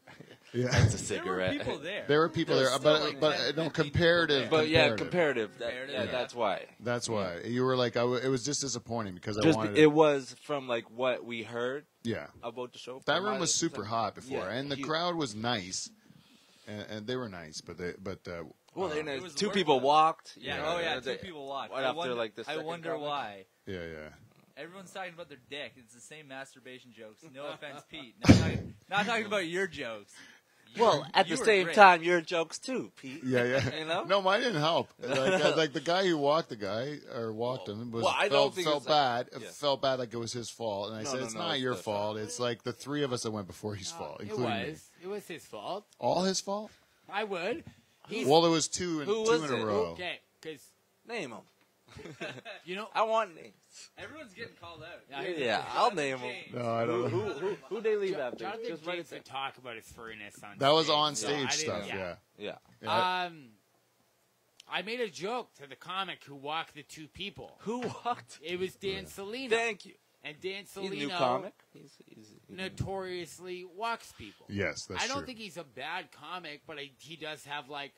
Yeah. It's a There were cigarette. people there. There were people There's there, still but like but 10, no 15 comparative. people But yeah, comparative. comparative. Yeah. That's why. That's why you were like, it was just disappointing because I Just wanted. it was from like what we heard Yeah, about the show. that from room my- was super hot before, Yeah, and the huge. crowd was nice, and they were nice, but Well, then It was two worth people it. walked. Yeah, you know, oh yeah, they- two people walked. Right I after wonder, like the I second wonder comic. why. Yeah, yeah. Everyone's talking about their dick. It's the same masturbation jokes. No offense, Pete. Not talking about your jokes. Well, at You the were same great. time, your jokes too, Pete. Yeah, yeah. You know? No, mine didn't help. Like the guy who walked the guy or walked him was Well, I don't felt, think felt it's like- bad. yeah. Felt bad like it was his fault, and I No, said no, it's no, not it's your the fault. It's like the three of us that went before his fault, It including me. was. It was his fault. All his fault? I would. He's Well, there was two Who in was a it? row. okay because Name them. you know. I want names. Everyone's getting called out. Yeah, I'll name them. No, I don't know. Who they leave after? Jonathan Just write it James would talk about his furriness on That was stage, on so stage I didn't- stuff. Yeah. down. Yeah. Yeah. I made a joke to the comic who walked the two people. Who walked? It was Dan Salino. Thank you. And Dan He's a new Salino comic. He's notoriously walks people. Yes, that's I don't true. think he's a bad comic, but he does have like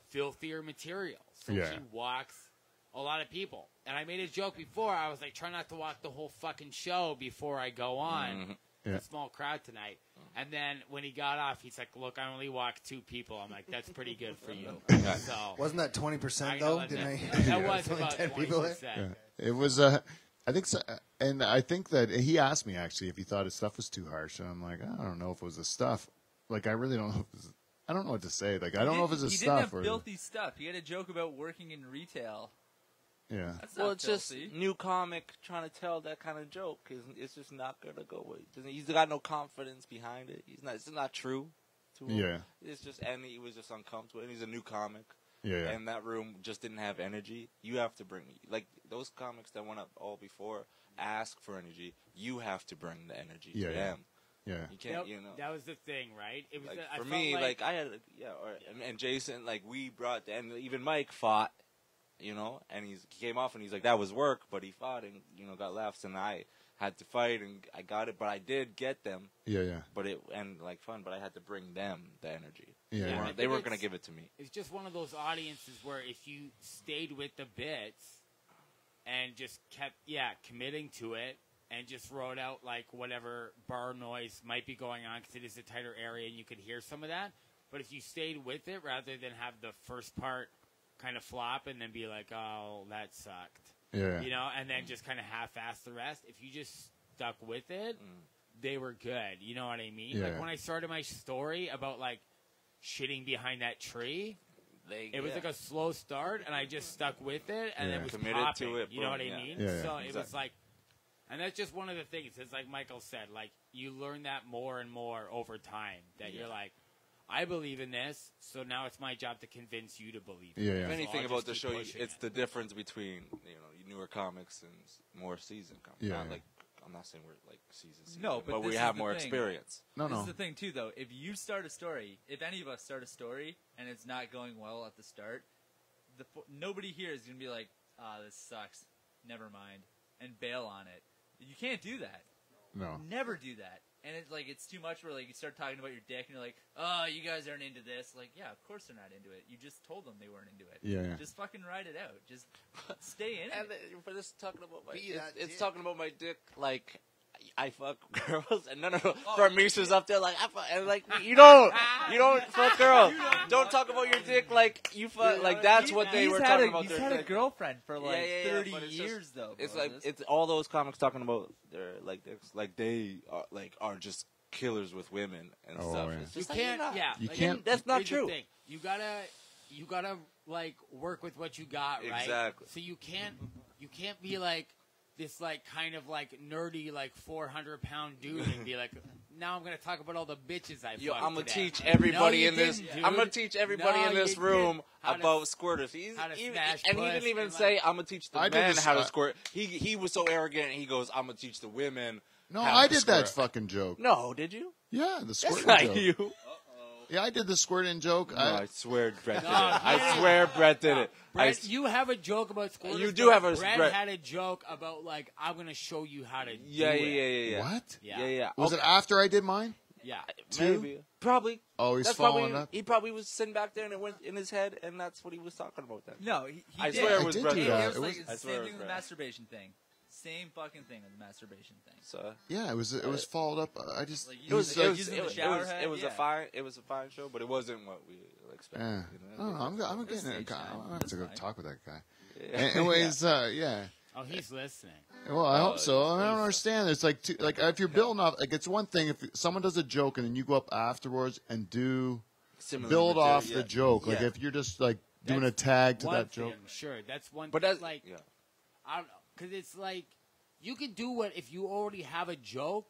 filthier material. So Yeah. he walks a lot of people. And I made a joke before. I was like, try not to walk the whole fucking show before I go on. Yeah. A small crowd tonight. And then when he got off, he's like, look, I only walked 2 people. I'm like, that's pretty good for you. So Wasn't that 20% I though? gotta Didn't I? let that was Only about 10 20%. people there? Yeah. It was. I think so, and I think that he asked me actually if he thought his stuff was too harsh, and I'm like, I don't know if it was the stuff. Like, I really don't know. I don't know what to say. Like, I don't know if it's the He stuff didn't have or filthy stuff. He had a joke about working in retail. yeah. That's Well, not it's filthy. just new comic trying to tell that kind of joke. It's just not gonna go with. He's got no confidence behind it. He's not. It's not true. To him. Yeah. It's just, and he was just uncomfortable. And he's a new comic. Yeah, yeah. And that room just didn't have energy. You have to bring, like, those comics that went up all before ask for energy. You have to bring the energy Yeah, to yeah. them. Yeah. You can't, Yep, you know. that was the thing, right? It was Like, I for felt me, like I had, and Jason, like we brought, and even Mike fought, you know, and he came off and he's like, that was work, but he fought and, you know, got laughs, and I had to fight and I got it, but I did get them, Yeah, yeah. but it, and like fun, but I had to bring them the energy. Yeah, They yeah. weren't, they weren't going to give it to me. It's just one of those audiences where if you stayed with the bits and just kept, committing to it and just wrote out like whatever bar noise might be going on because it is a tighter area and you could hear some of that. But if you stayed with it rather than have the first part kind of flop and then be like, oh, that sucked, Yeah. you know, and then just kind of half-ass the rest. If you just stuck with it, they were good. You know what I mean? Yeah. Like when I started my story about like shitting behind that tree, it was like a slow start, and I just stuck with it, and Yeah. it was Committed popping. to it, You know what boom, I yeah. mean? Yeah, yeah. So it was Exactly. like, and that's just one of the things. It's like Michael said, like you learn that more and more over time. That you're like, I believe in this, so now it's my job to convince you to believe in Yeah, it. yeah. If So anything I'll about just the keep show, pushing it's it. the difference between, you know, newer comics and more seasoned comics. Yeah, Not yeah. like, I'm not saying we're like seasoned, No, but we this have is the more thing. experience. No, This no. is the thing too, though. If you start a story, if any of us start a story and it's not going well at the start, nobody here is gonna be like, "Ah, this sucks. Never mind," and bail on it. You can't do that. No. Never do that. And it's like it's too much. Where like you start talking about your dick and you're like, "Oh, you guys aren't into this." Like, yeah, of course they're not into it. You just told them they weren't into it. Yeah, yeah. Just fucking ride it out. Just stay in And it. for this talking about my, Be that it's dick. talking about my dick. Like I fuck girls, and no. For Misha's up there, like I fuck, and like you don't fuck girls. Don't talk about your dick like you fuck. Like that's what they were talking about. He's their had a dick. girlfriend for like Yeah, 30 but it's years, just- though. It's Moses. like it's all those comics talking about their they are just killers with women and Oh, stuff. yeah. It's You just like, can't. you're not. Yeah, You like, can't- That's not here's the true. thing. You gotta like work with what you got, right? Exactly. So you can't be like this like kind of like nerdy like 400-pound dude and be like, now I'm gonna talk about all the bitches I Yo, fucked I'm gonna today. teach everybody No, you in this. didn't, dude. I'm gonna teach everybody No, in this you room didn't. How to- about squirters. how to Even, smash and he puss didn't even and, say, like- "I'm gonna teach the I did men this- how to squirt." He was so arrogant. He goes, "I'm gonna teach the women." No, how I to did that squirt." fucking joke. No, did you? Yeah, the That's squirting not joke. you. Yeah, I did the squirting joke. No, I swear Brett did it. No, I swear Brett did it. Brett, you have a joke about squirters. You do but have a- Brett Brett- had a joke about like I'm gonna show you how to Yeah, do it. yeah. What? Yeah. Was it after I did mine? Yeah. Maybe. Probably. Oh, he's That's following probably, up. He probably was sitting back there and it went in his head, and that's what he was talking about then. No, he I did. swear I it was did Brett. do It that. was It like was- it's the I swear same it thing with was the Brett. masturbation thing. same fucking thing with the masturbation thing. So Yeah, it was followed up. I just Like, it was like, using the shower head, it was yeah. a fine show, but it wasn't what we expected. yeah. You know? Oh, I'm getting stage it. time. I'm gonna have That's to go fine. talk with that guy. Yeah. Anyways, yeah. Oh, he's listening. Well, I hope Oh, so. I he's- don't understand. It's like if you're building off, like it's one thing if someone does a joke and then you go up afterwards and Similar build material, off the yeah. joke. Like Yeah. if you're just like doing That's a tag to one that thing, joke. Sure, that's one. But thing, that's like yeah. I don't know, because it's like you can do what if you already have a joke.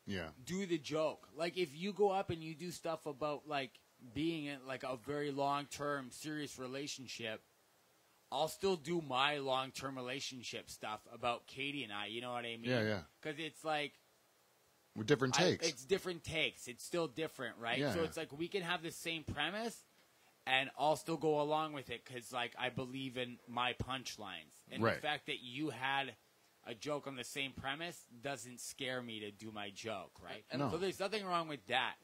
Yeah. Do the joke. Like if you go up and you do stuff about like being in like a very long-term serious relationship, I'll still do my long-term relationship stuff about Katie and I. You know what I mean? Yeah, yeah. Because it's like With different takes. it's different takes. It's still different, right? Yeah, So yeah. it's like we can have the same premise, and I'll still go along with it because like I believe in my punchlines, and Right. the fact that you had a joke on the same premise doesn't scare me to do my joke, right? No. So there's nothing wrong with that.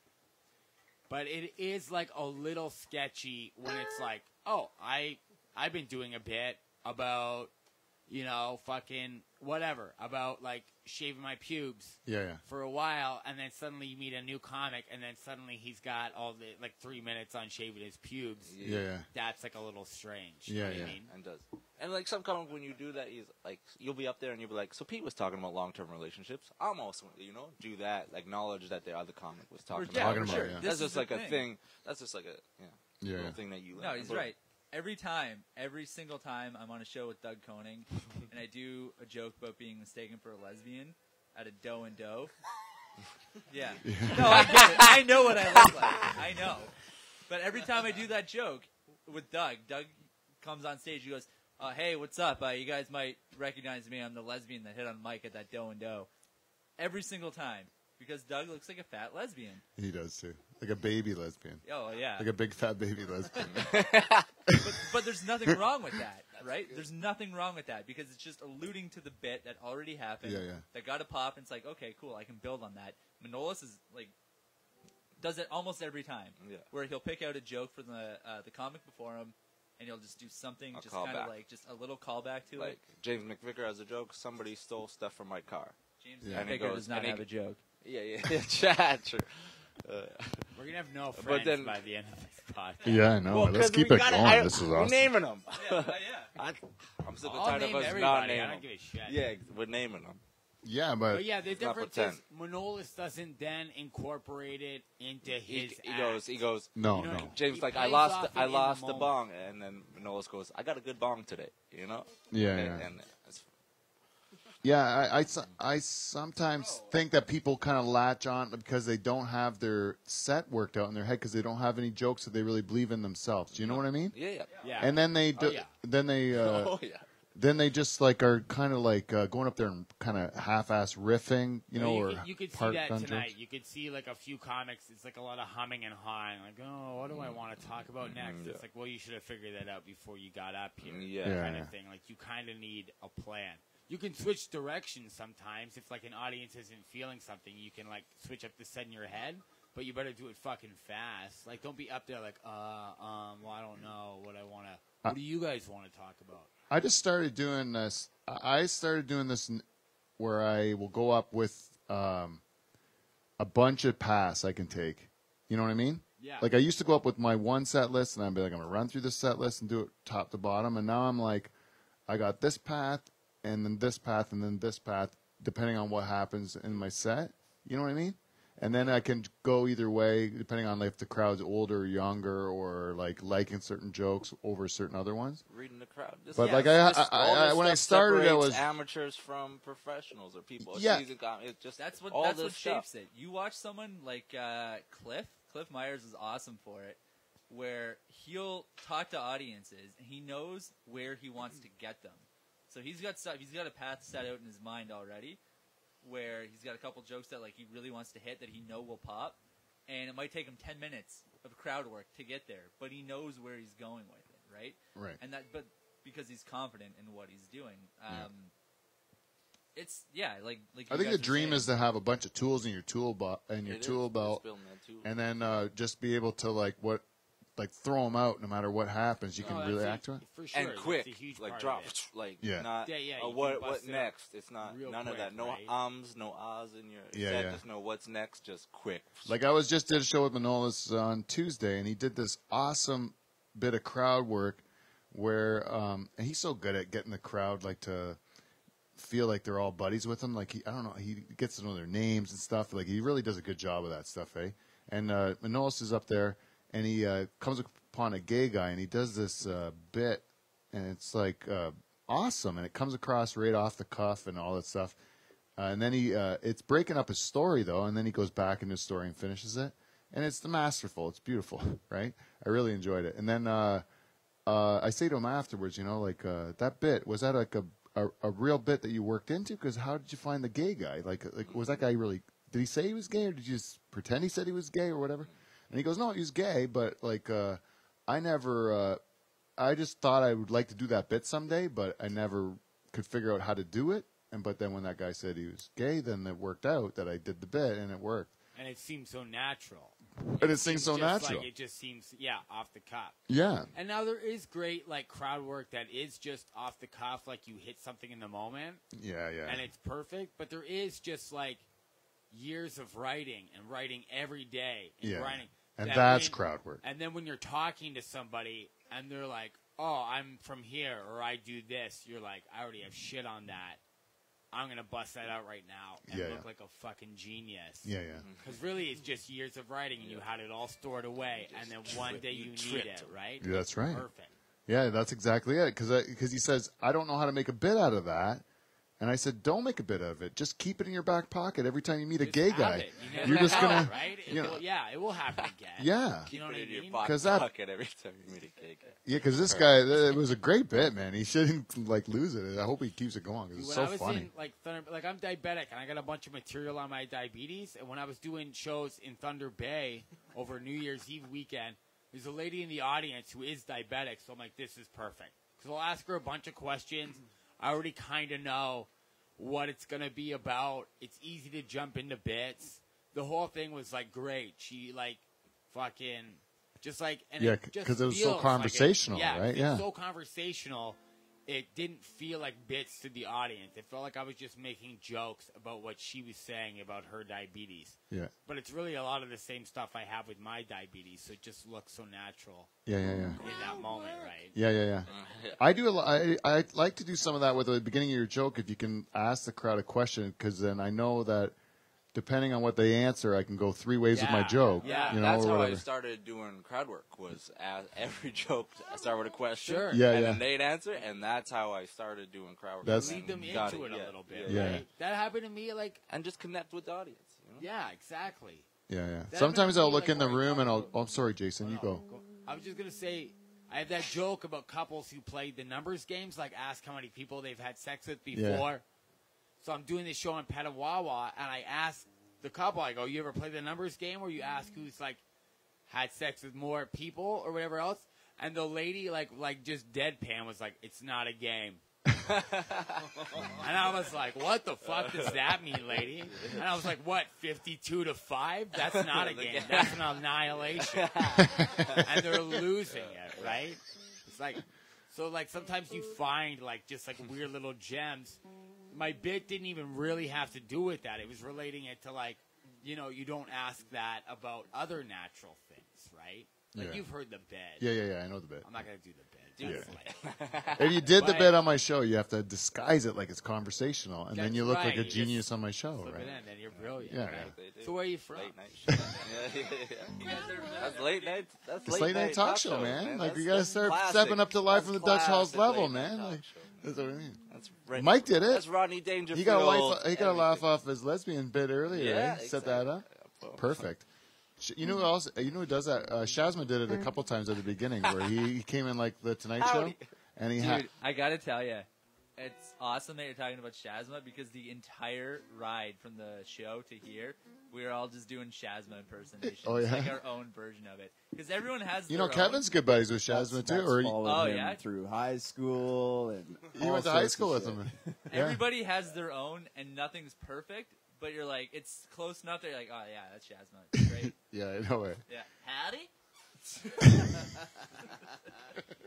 But it is like a little sketchy when it's like, oh, I've been doing a bit about, you know, fucking whatever, about like shaving my pubes Yeah, yeah. for a while, and then suddenly you meet a new comic, and then suddenly he's got all the like 3 minutes on shaving his pubes. Yeah, yeah. That's like a little strange. Yeah, you know what yeah. I mean? And does. And like some comic when you do that, he's like, you'll be up there and you'll be like, so Pete was talking about long-term relationships. I'm also, you know, do that, acknowledge that the other comic was talking Yeah, Talking about. about, sure. yeah. This That's is just the like a thing. That's just like a Yeah. little thing that you. No, learn. he's But- right. Every single time I'm on a show with Doug Koning, and I do a joke about being mistaken for a lesbian at a dough and dough. Yeah. No, I get it. I know what I look like. I know. But every time I do that joke with Doug comes on stage. He goes, "Hey, what's up? You guys might recognize me. I'm the lesbian that hit on Mike at that dough and dough." Every single time, because Doug looks like a fat lesbian. He does too. Like a baby lesbian. Oh yeah. Like a big fat baby lesbian. But there's nothing wrong with that, right? There's nothing wrong with that because it's just alluding to the bit that already happened. Yeah, yeah. That got a pop, and it's like, okay, cool, I can build on that. Manolis is like does it almost every time. Yeah. Where he'll pick out a joke from the comic before him, and he'll just do something, A just kind of callback. like just a little callback to like it. James McVicker has a joke. Somebody stole stuff from my car. James Yeah. And he Picker goes- does not and he- have a joke. Yeah, Chat. Sure. We're gonna have no But friends then- by the end of this podcast. Yeah, I know. Well, Let's 'cause keep we it gotta- going. This is We're awesome. naming them. Yeah. I'm sick and I'll tired name of us not everybody. I naming don't them. give a shit. Yeah, we're naming them. Yeah, But yeah, the Let's not difference pretend. is Manolis doesn't then incorporate it into his He goes. no, You know, no. James He like I plays lost off it I in the lost the moment. bong, and then Manolis goes, I got a good bong today. You know. Yeah, and, yeah. and it's, Yeah, I sometimes think that people kind of latch on because they don't have their set worked out in their head because they don't have any jokes that they really believe in themselves. Do you know what I mean? yeah. Yeah. And then they Oh, yeah. Oh yeah. then they just like are kind of like going up there and kind of half-ass riffing, you know, or you could see part that done tonight. jokes. You could see like a few comics. It's like a lot of humming and hawing. Like, oh, what do I want to talk about next? Yeah. It's like, well, you should have figured that out before you got up here. Yeah. Yeah. Kind of thing. Like, you kind of need a plan. You can switch directions sometimes if like an audience isn't feeling something. You can like switch up the set in your head, but you better do it fucking fast. Like, don't be up there like, well, I don't know what I want to. What do you guys want to talk about? I just started doing this. I started doing this where I will go up with a bunch of paths I can take. You know what I mean? Yeah. Like I used to go up with my one set list, and I'd be like, I'm gonna run through this set list and do it top to bottom. And now I'm like, I got this path, and then this path, and then this path, depending on what happens in my set. You know what I mean? And then I can go either way, depending on like, if the crowd's older or younger, or like liking certain jokes over certain other ones. Reading the crowd. This- But, yeah, like, all this when I stuff started, it separates was- amateurs from professionals or people. Yeah. Season it's just That's what all that's this what stuff. shapes it. You watch someone like Cliff Myers is awesome for it, where he'll talk to audiences and he knows where he wants to get them. So he's got stuff. He's got a path set out in his mind already, where he's got a couple jokes that like he really wants to hit that he know will pop, and it might take him 10 minutes of crowd work to get there, but he knows where he's going with it, right? Right. And but because he's confident in what he's doing. It's like I you think guys the were dream saying. is to have a bunch of tools in your tool belt, It is. tool It's belt, building that too. and then just be able to like what like throw them out no matter what happens. You can Oh, really that's act to it. For sure. And that's quick, a huge like part drop, of it. like Yeah. not. Yeah, yeah, you can what bust it next? It's not real none of that. quick, No right? no ahs in your Yeah, set. yeah. Just know what's next. Just quick. Like I was just did a show with Manolis on Tuesday, and he did this awesome bit of crowd work where, and he's so good at getting the crowd like to feel like they're all buddies with him. Like I don't know, he gets to know their names and stuff. Like he really does a good job of that stuff, eh? And Manolis is up there, and he comes upon a gay guy, and he does this bit, and it's like awesome, and it comes across right off the cuff and all that stuff. And then it's breaking up his story though, and then he goes back into his story and finishes it, and it's masterful. It's beautiful, right? I really enjoyed it. And then I say to him afterwards, like that bit, was that like a real bit that you worked into? Because how did you find the gay guy? Like was that guy really? Did he say he was gay, or did you just pretend he said he was gay or whatever? And he goes, no, he was gay, but like I never. I just thought I would like to do that bit someday, but I never could figure out how to do it. But then when that guy said he was gay, then it worked out that I did the bit, and it worked. And it seems so natural. And it seems so just natural. Like it just seems, off the cuff. Yeah. And now there is great, like, crowd work that is just off the cuff, like you hit something in the moment, Yeah, yeah. and it's perfect. But there is just, like, years of writing and writing every day and Yeah. writing. And that that's when- crowd work. And then when you're talking to somebody and they're like, oh, I'm from here, or I do this, you're like, I already have shit on that. I'm going to bust that out right now and Yeah, look yeah. like a fucking genius. Yeah, yeah. Because really, it's just years of writing, and you had it all stored away, and then one day you need tripped it, right? Yeah, that's right. Perfect. Yeah, that's exactly it. Because he says, I don't know how to make a bit out of that. And I said, don't make a bit of it. Just keep it in your back pocket every time you meet a Just gay have guy. it. You never You're just know, going to, right? It you know, will, it will happen again. yeah. You know what I Put it in your mean? pocket 'Cause that- pocket every time you meet a gay guy. Yeah, because this guy, it was a great bit, man. He shouldn't, like, lose it. I hope he keeps it going because it's When so I was funny. in like Thunder, like I'm diabetic and I got a bunch of material on my diabetes. And when I was doing shows in Thunder Bay over New Year's Eve weekend, there's a lady in the audience who is diabetic. So I'm like, this is perfect because I'll ask her a bunch of questions. I already kind of know what it's gonna be about. It's easy to jump into bits. The whole thing was like great. She like fucking just like and Yeah, it just 'cause it was so feels like conversational, right? it's Yeah. so conversational. It didn't feel like bits to the audience. It felt like I was just making jokes about what she was saying about her diabetes. Yeah. But it's really a lot of the same stuff I have with my diabetes, so it just looks so natural Yeah, yeah, yeah. in that moment, right? Yeah, yeah, yeah. I do. I like to do some of that with the beginning of your joke. If you can ask the crowd a question, because then I know that depending on what they answer, I can go three ways with my Yeah. joke. Yeah. you know, That's or how I whatever. started doing crowd work. Was every joke I start with a question, Sure. Yeah, and yeah. then they'd answer, and that's how I started doing crowd work. That's- Lead them Got into it a yeah, little bit, Yeah. right? That happened to me, like, and just connect with the audience. You know? yeah, exactly. Yeah, yeah. That Sometimes happened to I'll me, look like, in the where I room and talk I'll. about- Oh, I'm sorry, Jason. You go. I was just gonna say, I have that joke about couples who played the numbers games, like ask how many people they've had sex with before. Yeah. So I'm doing this show in Petawawa, and I ask the couple, I go, "You ever play the numbers game where you ask who's like had sex with more people or whatever else?" And the lady, like just deadpan, was like, "It's not a game." And I was like, what the fuck does that mean, lady? And I was like, what, 52-5? That's not a game. That's an annihilation. And they're losing it, right? It's like, so like sometimes you find like just like weird little gems. My bit didn't even really have to do with that. It was relating it to like, you know, you don't ask that about other natural things, right? Like Yeah. you've heard the bit. Yeah. I know the bit. I'm not going to do the bit. Yeah. That's like, If you did the But- bit on my show, you have to disguise it like it's conversational, and then That's you look like right. a You genius just on my show, slip right? it in, then you're brilliant. Yeah, right? yeah. They do. So where are you from? Late night shit. Yeah. That's late night. That's It's late night talk show, man. Like That's- you gotta that's start classic. stepping up to live That's from the Dutch Hall's classic level, late night man. talk Like, show. that's what I mean. That's right. Mike did it. That's Rodney Dangerfield. He got a life. He got a everything. laugh off his lesbian bit earlier. Yeah, Right? Set that up. exactly. Perfect. You know who else? You know who does that? Shazma did it a couple times at the beginning, where he came in like the Tonight Show, Howdy. and he Dude, had. I gotta tell you, it's awesome that you're talking about Shazma because the entire ride from the show to here, we were all just doing Shazma impersonations. Oh, It's yeah? like our own version of it. Because everyone has You know, their own. Kevin's good buddies with Shazma too, or followed Oh, him yeah? through high school and you all went to high sorts of school with shit. him. Yeah. Everybody has their own, and nothing's perfect. But you're like, it's close enough that you're like, oh yeah, that's Shazma. It's great. Yeah, I know it. Yeah. Howdy.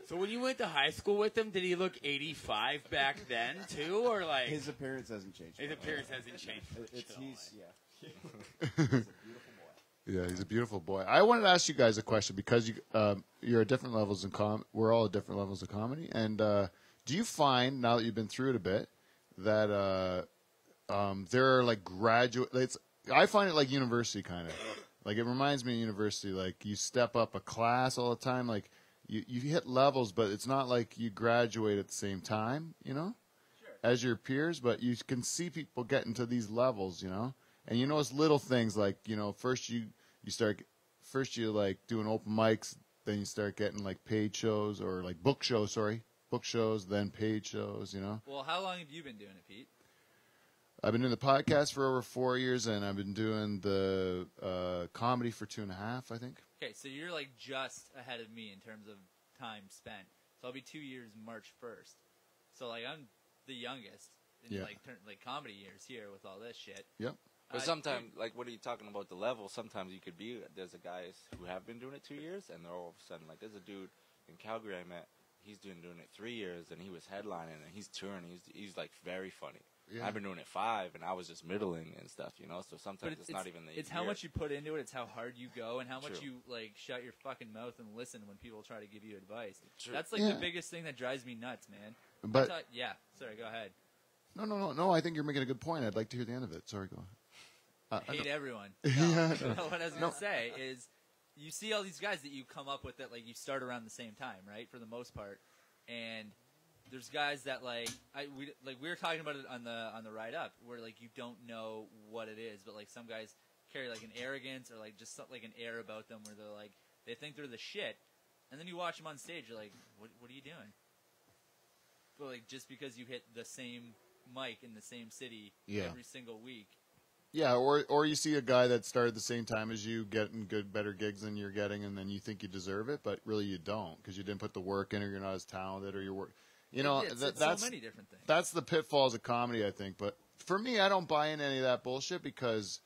So when you went to high school with him, did he look 85 back then too, or like His appearance hasn't changed. his appearance hasn't changed? Yeah, he's a beautiful boy. I wanted to ask you guys a question because you're at different levels in we're all at different levels of comedy. And do you find, now that you've been through it a bit, that there are like graduates? I find it like university kind of. Like it reminds me of university. Like you step up a class all the time. Like you hit levels, but it's not like you graduate at the same time, as your peers. But you can see people getting to these levels, And you notice little things like, first you like doing open mics, then you start getting like paid shows or like book shows, then paid shows, Well, how long have you been doing it, Pete? I've been doing the podcast for over 4 years, and I've been doing the comedy for 2.5, I think. Okay, so you're like just ahead of me in terms of time spent. So I'll be 2 years March 1st. So like I'm the youngest in like comedy years here with all this shit. Yep. But sometimes, like, what are you talking about the level? Sometimes you could be, there's a guys who have been doing it 2 years, and they're all of a sudden, like, there's a dude in Calgary I met, he's doing it 3 years, and he was headlining, and he's touring, he's like, very funny. Yeah. I've been doing it 5, and I was just middling and stuff, so sometimes it's not even the It's year. how much you put into it, it's how hard you go, and how much True. you, like, shut your fucking mouth and listen when people try to give you advice. True. That's, like, the biggest thing that drives me nuts, man. But sorry, go ahead. No, I think you're making a good point. I'd like to hear the end of it. Sorry, go on. Hate everyone. Yeah. What I was going to say is you see all these guys that you come up with that, like, you start around the same time, right, for the most part. And there's guys that, like, we were talking about it on the ride up, where, like, you don't know what it is. But, like, some guys carry, like, an arrogance or, like, just like an air about them where they're, like, they think they're the shit. And then you watch them on stage, you're like, what are you doing? But, like, just because you hit the same mic in the same city every single week. Yeah, or you see a guy that started the same time as you, getting better gigs than you're getting, and then you think you deserve it, but really you don't because you didn't put the work in, or you're not as talented, or your work. It's that's so many different things. That's the pitfalls of comedy, I think. But for me, I don't buy in any of that bullshit because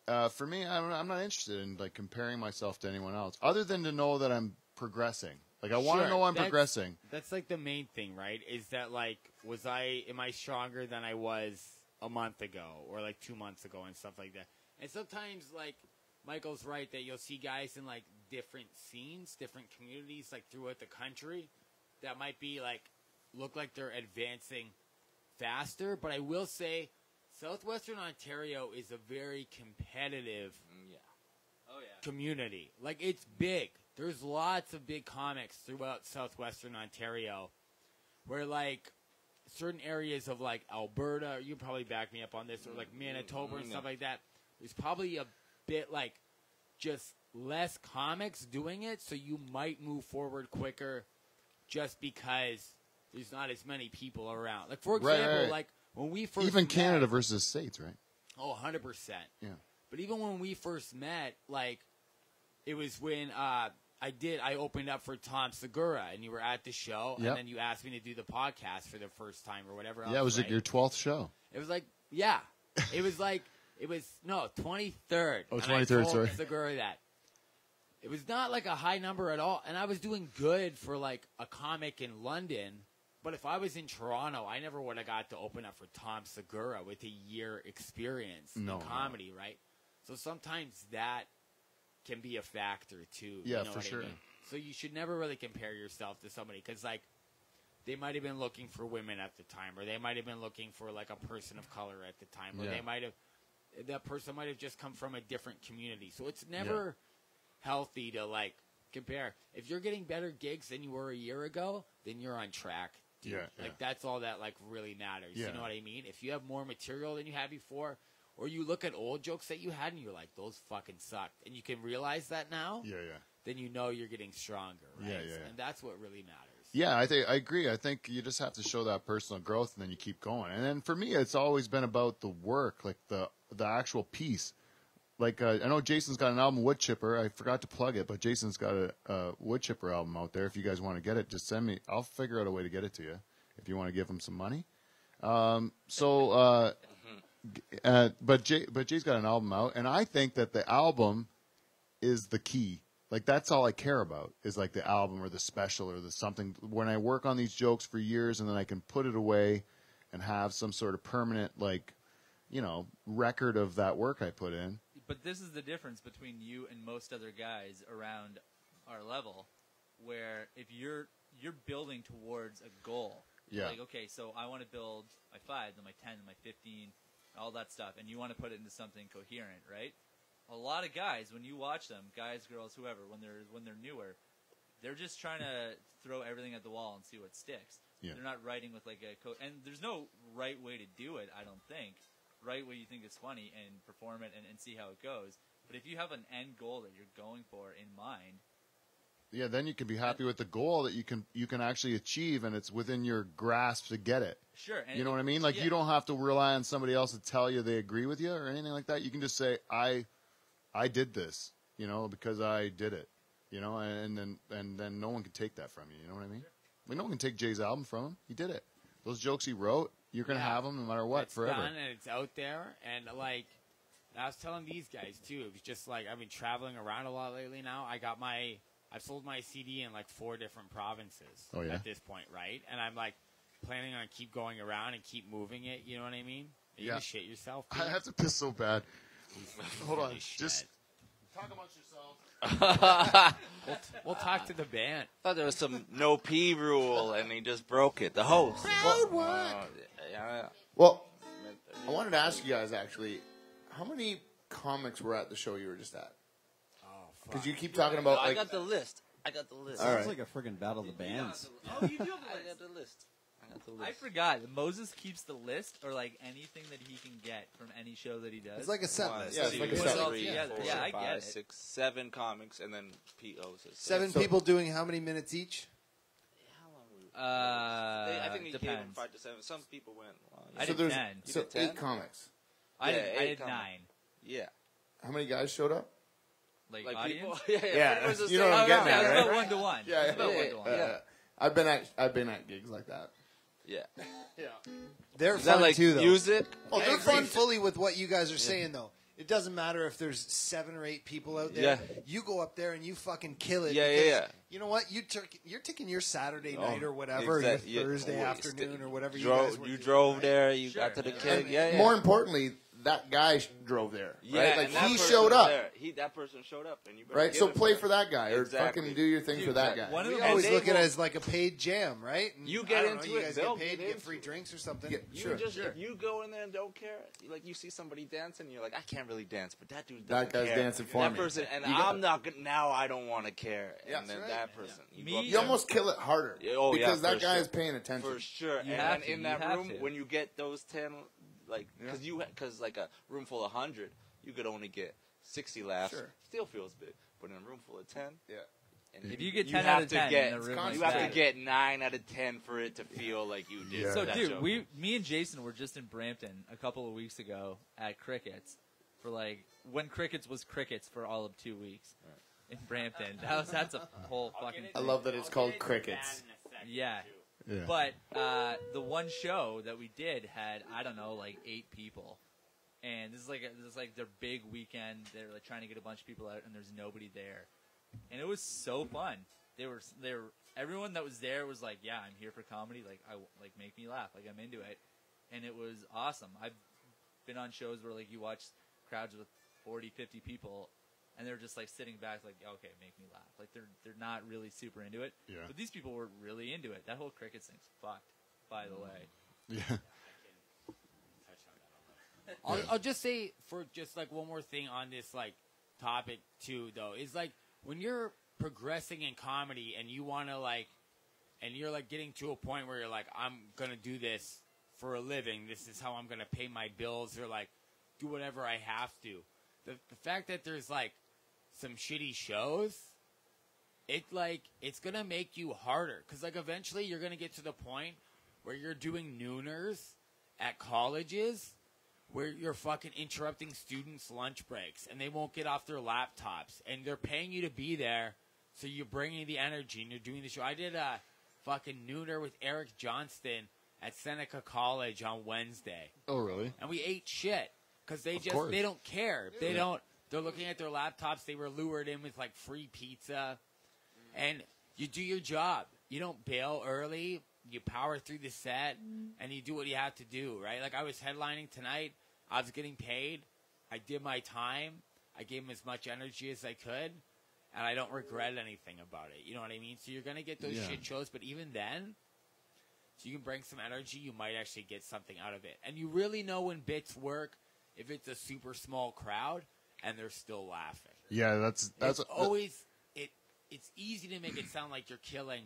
for me, I'm not interested in like comparing myself to anyone else, other than to know that I'm progressing. Like I want to know I'm progressing. That's like the main thing, right? Is that like, am I stronger than I was a month ago or like 2 months ago and stuff like that? And sometimes like Michael's right that you'll see guys in like different scenes, different communities like throughout the country that might be like look like they're advancing faster. But I will say Southwestern Ontario is a very competitive community. Like it's big. There's lots of big comics throughout Southwestern Ontario where like certain areas of like Alberta, you probably back me up on this, or like Manitoba and stuff like that, there's probably a bit like just less comics doing it, so you might move forward quicker just because there's not as many people around. Like for example, like when we first even met, Canada versus States, right? Oh, 100%. Yeah. But even when we first met, like it was when I opened up for Tom Segura, and you were at the show, and then you asked me to do the podcast for the first time or whatever else. Yeah, it was like your 12th show. It was like, it was 23rd. Oh, and 23rd, I told sorry. Segura that. It was not like a high number at all, and I was doing good for like a comic in London, but if I was in Toronto, I never would have got to open up for Tom Segura with a year experience in comedy, right? So sometimes that can be a factor too. Yeah, you know for what sure. I mean? So you should never really compare yourself to somebody because, like, they might have been looking for women at the time, or they might have been looking for like a person of color at the time, or that person might have just come from a different community. So it's never healthy to like compare. If you're getting better gigs than you were a year ago, then you're on track. Dude. Like that's all that like really matters. You know what I mean? If you have more material than you had before, or you look at old jokes that you had and you're like, those fucking sucked, and you can realize that now, then you know you're getting stronger, right? And that's what really matters. Yeah, I agree. I think you just have to show that personal growth, and then you keep going. And then for me, it's always been about the work, like the actual piece. Like I know Jason's got an album, Wood Chipper. I forgot to plug it, but Jason's got a Wood Chipper album out there. If you guys want to get it, just send me. I'll figure out a way to get it to you if you want to give him some money. But Jay's got an album out, and I think that the album is the key. Like, that's all I care about is, like, the album or the special or the something. When I work on these jokes for years and then I can put it away and have some sort of permanent, like, you know, record of that work I put in. But this is the difference between you and most other guys around our level, where if you're building towards a goal. Yeah. Like, okay, so I want to build my 5, then my 10, then my 15, all that stuff, and you want to put it into something coherent, right? A lot of guys, when you watch them, guys, girls, whoever, when they're newer, they're just trying to throw everything at the wall and see what sticks. Yeah. They're not writing with like a and there's no right way to do it, I don't think. Right way you think is funny and perform it and see how it goes. But if you have an end goal that you're going for in mind, Yeah, then you can be happy with the goal that you can actually achieve, and it's within your grasp to get it. sure. And You know what I mean? Like, yeah. you don't have to rely on somebody else to tell you they agree with you or anything like that. You can just say, I did this, you know, because I did it, you know, and then no one can take that from you. You know what I mean? Like, no one can take Jay's album from him. He did it. Those jokes he wrote, you're going to have them no matter what, it's forever. done and it's out there. And, like, I was telling these guys, too. It was just, like, I've been traveling around a lot lately now. I've sold my CD in, like, 4 different provinces Oh, yeah? at this point, right? And I'm, like, planning on keep going around and keep moving it. You know what I mean? Are you Yeah. going to shit yourself? I have to piss so bad. Hold on. Holy Just shit. talk amongst yourselves. We'll talk to the band. I thought there was some no pee rule, and he just broke it. The host. Yeah. Well, I wanted to ask you guys, actually, how many comics were at the show you were just at? Oh, fuck. Because you keep talking about, I like... got the list. All Sounds right. like a friggin' battle of the bands. Oh, you do have I got the list. I forgot. Moses keeps the list, or like anything that he can get from any show that he does. It's like a set list. Yeah, it's like a set list. Yeah, I get it. 6, 7 comics, and then POs. 7 So- people doing how many minutes each? I think he gave them Depends. 5 to 7. Some people went. Well, I So did there's 10. so You did 10? 8 comics. I Yeah, did 8 9. Yeah. How many guys showed up? Like, Like audience. people. Yeah. Yeah, pretty much the you know what I'm same. getting Yeah, at, it's right? about 1 to 1. Yeah, It's about yeah. 1 to 1. I've been at gigs like that. Yeah. They're Is that fun like too, though. music? Oh, I they're agree fun. fully with what you guys are saying, though. It doesn't matter if there's 7 or 8 people out there. Yeah. You go up there and you fucking kill it. Yeah, because yeah. You know what? You're taking your Saturday Oh, night or whatever, exact- your yeah. Thursday Oh, afternoon or whatever you guys were You doing, drove right? there. You Sure. got to the Yeah. keg. Yeah. More importantly, that guy drove there. Yeah, right? Like and that he person showed was up. there. That person showed up, and you better Right? give So it play to for that guy, or Exactly. fucking do your thing for that guy. One of We the always they look at it will- as like a paid jam, right? And You get I don't into know, you it, guys they'll get paid, get get into free it. drinks or something. Yeah, You sure. just if you go in there and don't care, like you see somebody dancing, you're like, I can't really dance, but that dude That doesn't guy's care. dancing for that me. person, and You got I'm not gonna, now. I don't want to care, Yeah. and then That's right. that person, you, Me- go up You there almost kill it harder. Yeah, oh, yeah, because that for guy sure. is paying attention. for sure. You And have then to, in you that have room, to. when you get those 10, like because like a room full of 100, you could only get 60 laughs. Sure. Still feels big, but in a room full of 10, Yeah. and If you get you 10 have out of to 10 get, in the room like you like have that. to get 9 out of 10 for it to feel like you did. Yeah. So, that dude, joke. me and Jason were just in Brampton a couple of weeks ago at Crickets for like when Crickets was Crickets for all of 2 weeks in Brampton. That's a whole fucking. I love that it's called crickets. Yeah, Yeah. but the one show that we did had I don't know like 8 people, and this is like their big weekend. They're like trying to get a bunch of people out, and there's nobody there, and it was so fun. They were everyone that was there was like, yeah, I'm here for comedy. Like like make me laugh. Like I'm into it, and it was awesome. I've been on shows where like you watch crowds with 40, 50 people. And they're just like sitting back, like, okay, make me laugh. Like they're not really super into it. Yeah. But these people were really into it. That whole Crickets thing's fucked, by the way. Yeah. I'll just say for just like one more thing on this like topic too though is like when you're progressing in comedy and you want to like and you're like getting to a point where you're like I'm gonna do this for a living, this is how I'm gonna pay my bills or like do whatever I have to. The fact that there's like some shitty shows, it's gonna make you harder because like eventually you're gonna get to the point where you're doing nooners at colleges where you're fucking interrupting students' lunch breaks and they won't get off their laptops and they're paying you to be there, so you're bringing the energy and you're doing the show. I did a fucking nooner with Eric Johnston at Seneca College on Wednesday, Oh, really? and we ate shit because they Of course. they don't care. They don't They're looking at their laptops. They were lured in with like free pizza, and you do your job. You don't bail early. You power through the set, and you do what you have to do, right? Like I was headlining tonight. I was getting paid. I did my time. I gave them as much energy as I could, and I don't regret anything about it. You know what I mean? So you're going to get those shit shows, but even then, so you can bring some energy, you might actually get something out of it. And you really know when bits work if it's a super small crowd and they're still laughing. Yeah, that's always it's easy to make it sound like you're killing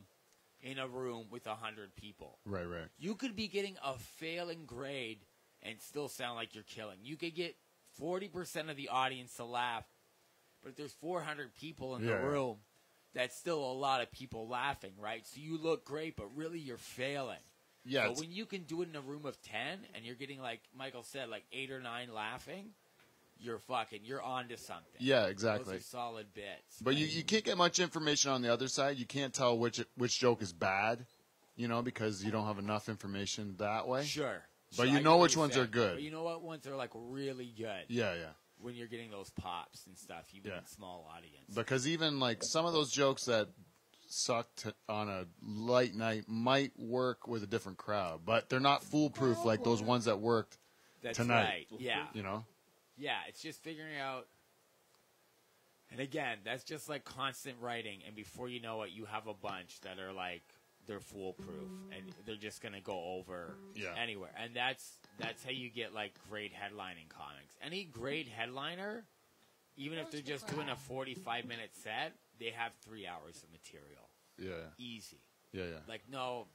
in a room with 100 people. Right. You could be getting a failing grade and still sound like you're killing. You could get 40% of the audience to laugh, but if there's 400 people in the room, that's still a lot of people laughing, right? So you look great, but really you're failing. Yeah. So when you can do it in a room of 10 and you're getting, like Michael said, like 8 or 9 laughing, you're onto something. Yeah, exactly. Those are solid bits. But you can't get much information on the other side. You can't tell which joke is bad, because you don't have enough information that way. Sure. But you know which ones are good. But you know what ones are like really good. Yeah. When you're getting those pops and stuff, even in small audience. Because even like some of those jokes that sucked on a light night might work with a different crowd, but they're not foolproof like those ones that worked tonight. Right. Yeah. Yeah, it's just figuring out. And again, that's just like constant writing, and before you know it, you have a bunch that are like they're foolproof, and they're just gonna go over anywhere. And that's how you get like great headlining comics. Any great headliner, even if they're just doing a 45-minute set, they have 3 hours of material. Yeah. Easy. Yeah. Like no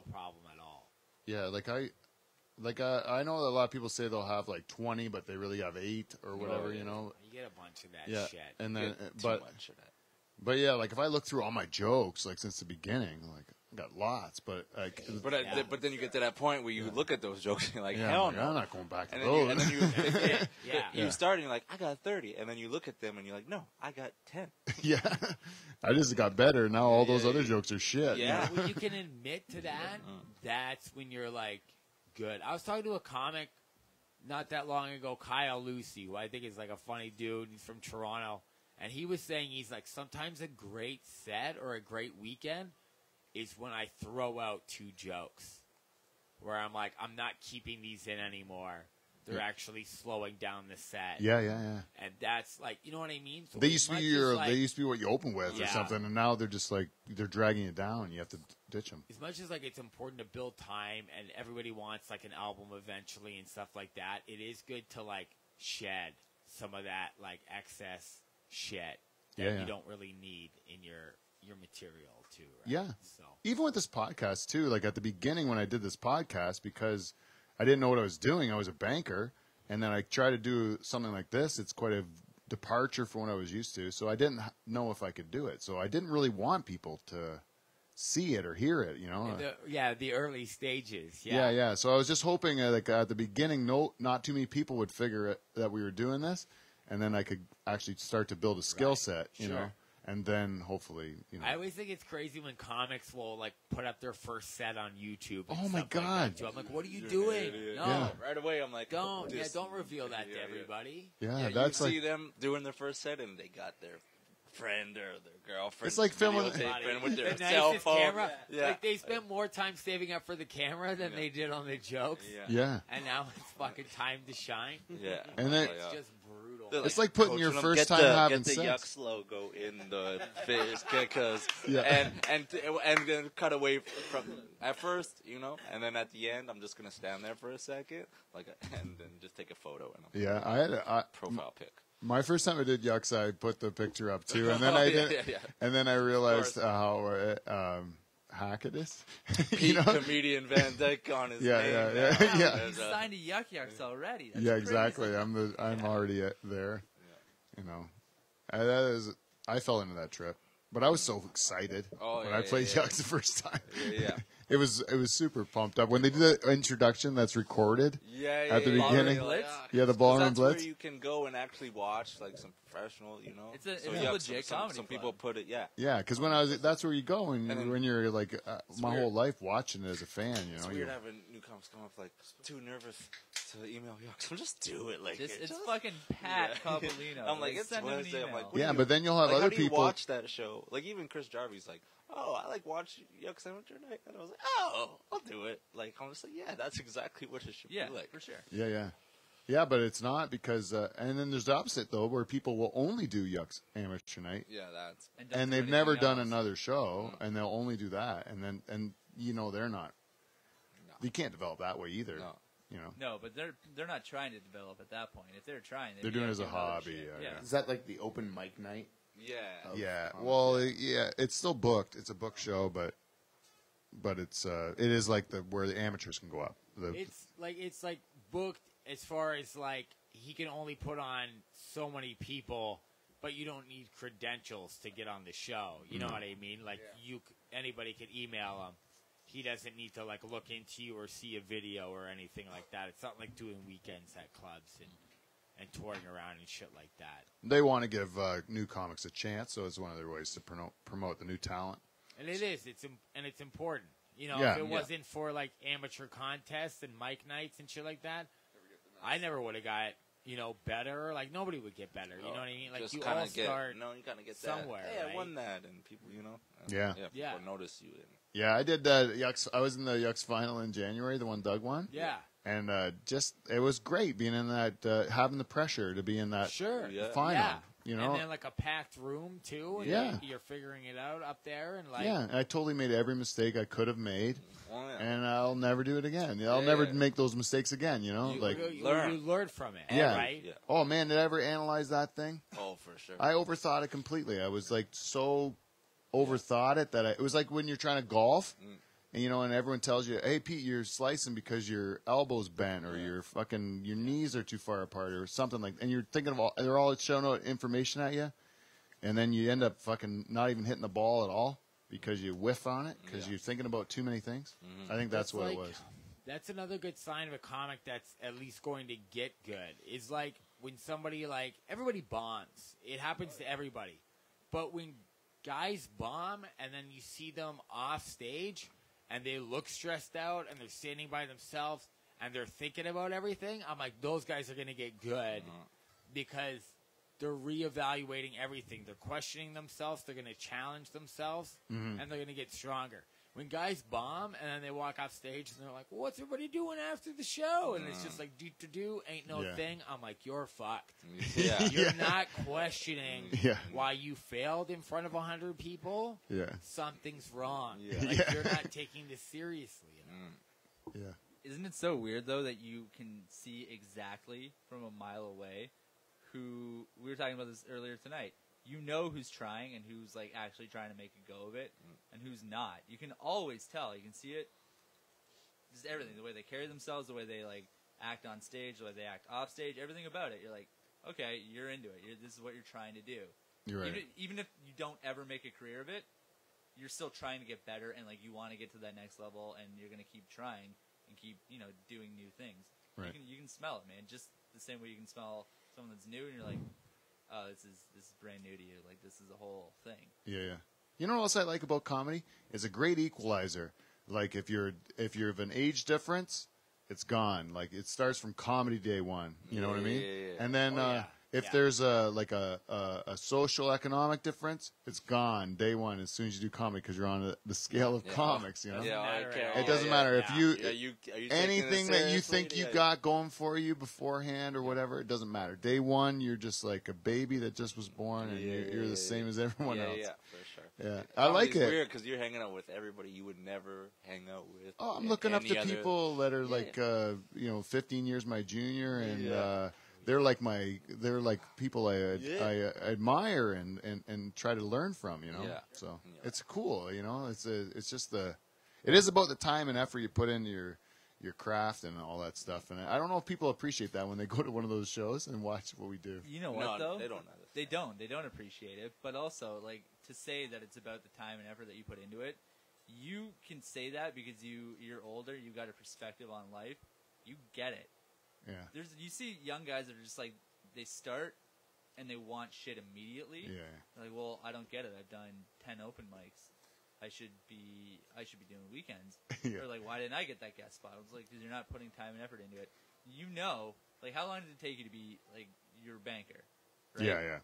problem at all. Yeah, I know that a lot of people say they'll have like 20, but they really have 8 or whatever, You get a bunch of that shit. And then, too much of that. But yeah, like if I look through all my jokes, like since the beginning, like I got lots, but like, But then you get to that point where you look at those jokes and you're like, hell no. I'm not going back to And those. then you start and you're like, I got 30, and then you look at them and you're like, no, I got 10. Yeah, I just got better. Now all those other jokes are shit. Yeah. When you can admit to that, that's when you're like good. I was talking to a comic not that long ago, Kyle Lucy, who I think is like a funny dude. He's from Toronto. And he was saying he's like, sometimes a great set or a great weekend is when I throw out 2 jokes. Where I'm like, I'm not keeping these in anymore. They're actually slowing down the set. Yeah. And that's like, you know what I mean? So They used to be what you open with or something, and now they're just like they're dragging it down. You have to ditch them. As much as like it's important to build time, and everybody wants like an album eventually and stuff like that, it is good to like shed some of that like excess shit that you don't really need in your material too. Right? Yeah. So Even with this podcast too, like at the beginning when I did this podcast, because I didn't know what I was doing. I was a banker, and then I tried to do something like this. It's quite a departure from what I was used to, so I didn't know if I could do it. So I didn't really want people to see it or hear it, the early stages. Yeah. So I was just hoping, like at the beginning, not too many people would figure it, that we were doing this, and then I could actually start to build a skill set, you know. And then hopefully, I always think it's crazy when comics will like put up their first set on YouTube. And oh my God! Like I'm like, what are you doing? No, right away I'm like, don't reveal that to everybody. Yeah, that's you see them doing their first set and they got their friend or their girlfriend. It's like filming with their the cell phone. Camera. Yeah. Like they spent more time saving up for the camera than they did on the jokes. Yeah. And now it's fucking time to shine. Yeah. And then it's just brutal. It's like putting your first time having sex. Get the Yucks logo in the face because and then cut away from at first, and then at the end I'm just gonna stand there for a second, and then just take a photo and I had a profile pic. My first time I did Yucks, I put the picture up too, and then and then I realized how hack it is. Comedian Van Dyke on his name. Yeah. He's signed to Yucks already. That's crazy. Exactly. I'm already there. I fell into that trip, but I was so excited when I played Yucks the first time. It was super pumped up when they do the introduction that's recorded at the beginning. Blitz? Yeah, the ballroom that's blitz. where you can go and actually watch like some professional, It's a So, legit some comedy people club. put it, Yeah, because that's where you go when you're like my weird. whole life watching it as a fan. You It's know, weird having new comics come up like too nervous to email Yucks. I'm just do it like It's just- fucking Pat Coppolino. I'm like, it's send him an Wednesday. I'm email. like, what yeah, do you- but then you'll have like, other how do you people. watch that show? Like even Chris Jarvie's like, oh, I like watch Yucks Amateur Night, and I was like, oh, I'll do it. Like I'm just like, yeah, that's exactly what it should Yeah, be like. for sure. Yeah, but it's not because, and then there's the opposite though, where people will only do Yucks Amateur Night, Yeah, that's don't and do they've never anything done else. another show, and they'll only do that, and they're not. You can't develop that way either. No. You know, No, but they're not trying to develop at that point. If they're trying, They're doing it as a doing other hobby, shit. yeah. Is that like the open mic night? yeah. yeah. Well, yeah, it's still booked. It's a book show, but it is like where the amateurs can go up. It's like booked as far as like he can only put on so many people, but you don't need credentials to get on the show. You know what I mean? Like anybody can email him. He doesn't need to like look into you or see a video or anything like that. It's not like doing weekends at clubs and touring around and shit like that. They want to give new comics a chance, so it's one of their ways to promote the new talent. And it is. It's important. You know, Yeah. if it wasn't for like amateur contests and mic nights and shit like that, I never would have got better. Like nobody would get better. You know what I mean? Like Just you kinda all start. you kind of get somewhere, That. Hey, right? I won that, and people, Yeah. people Yeah. notice you. And, Yeah, I did that Yucks. I was in the Yucks final in January, the one Doug won. Yeah. And it was great being in that, having the pressure to be in that Sure. Yeah. final. Yeah. You know? And then like a packed room too. And Yeah. you're figuring it out up there and like. Yeah, and I totally made every mistake I could have made, oh, yeah. and I'll never do it again. I'll Yeah, never yeah. make those mistakes again. You know, You learn. learn from it. Yeah. Right. Yeah. Oh man, did I ever analyze that thing? Oh, for sure. I overthought it completely. I was like so overthought it that it was like when you're trying to golf, and and everyone tells you, "Hey Pete, you're slicing because your elbow's bent or your knees are too far apart or something like." And you're thinking of they're all showing out information at you, and then you end up fucking not even hitting the ball at all because you whiff on it because you're thinking about too many things. I think that's what it was. That's another good sign of a comic that's at least going to get good. Is like when somebody everybody bombs. It happens to everybody, but when guys bomb and then you see them off stage and they look stressed out and they're standing by themselves and they're thinking about everything, I'm like, those guys are going to get good because they're reevaluating everything. They're questioning themselves. They're going to challenge themselves, and they're going to get stronger. When guys bomb and then they walk off stage and they're like, well, what's everybody doing after the show? And it's just like, do, ain't no thing. I'm like, you're fucked. Yeah. You're not questioning Yeah. why you failed in front of 100 people. Yeah, Something's wrong. Yeah. Like, you're not taking this seriously. yeah. Isn't it so weird though that you can see exactly from a mile away who we were talking about this earlier tonight. You know who's trying and who's like actually trying to make a go of it, and who's not. You can always tell. You can see it. Just everything, the way they carry themselves, the way they like act on stage, the way they act off stage, everything about it. You're like, okay, you're into it. This is what you're trying to do. You're right. Even if you don't ever make a career of it, you're still trying to get better, and like you want to get to that next level, and you're gonna keep trying and keep doing new things. Right. You can smell it, man. Just the same way you can smell someone that's new, and you're like, oh, this is brand new to you. Like this is a whole thing. Yeah. You know what else I like about comedy? It's a great equalizer. Like if you're of an age difference, it's gone. Like it starts from comedy day one. You know what I mean? Yeah. And then if there's a social economic difference, it's gone day one as soon as you do comedy because you're on the scale of comics. You know? It doesn't matter if you are you anything that you think you got. got going for you beforehand or whatever. It doesn't matter. Day one, you're just like a baby that just was born, and you're the same as everyone else. Yeah, for sure. Yeah, I like It's it. weird because you're hanging out with everybody you would never hang out with. Oh, I'm looking up any to other- people that are like 15 years my junior, and they're like people I admire and try to learn from. Yeah. So it's cool. It's just it is about the time and effort you put into your craft and all that stuff. And I don't know if people appreciate that when they go to one of those shows and watch what we do. You know No, what though? they don't They understand. don't. They don't appreciate it. But also, like to say that it's about the time and effort that you put into it you can say that because you're older, you got a perspective on life. You get it. Yeah. You see young guys that are just like, they start and they want shit immediately. Yeah. They're like, well, I don't get it. I've done 10 open mics. I should be doing weekends. Yeah. Or like, why didn't I get that guest spot? I was like, because you're not putting time and effort into it. You know, like, how long did it take you to be like your banker? Right? Yeah.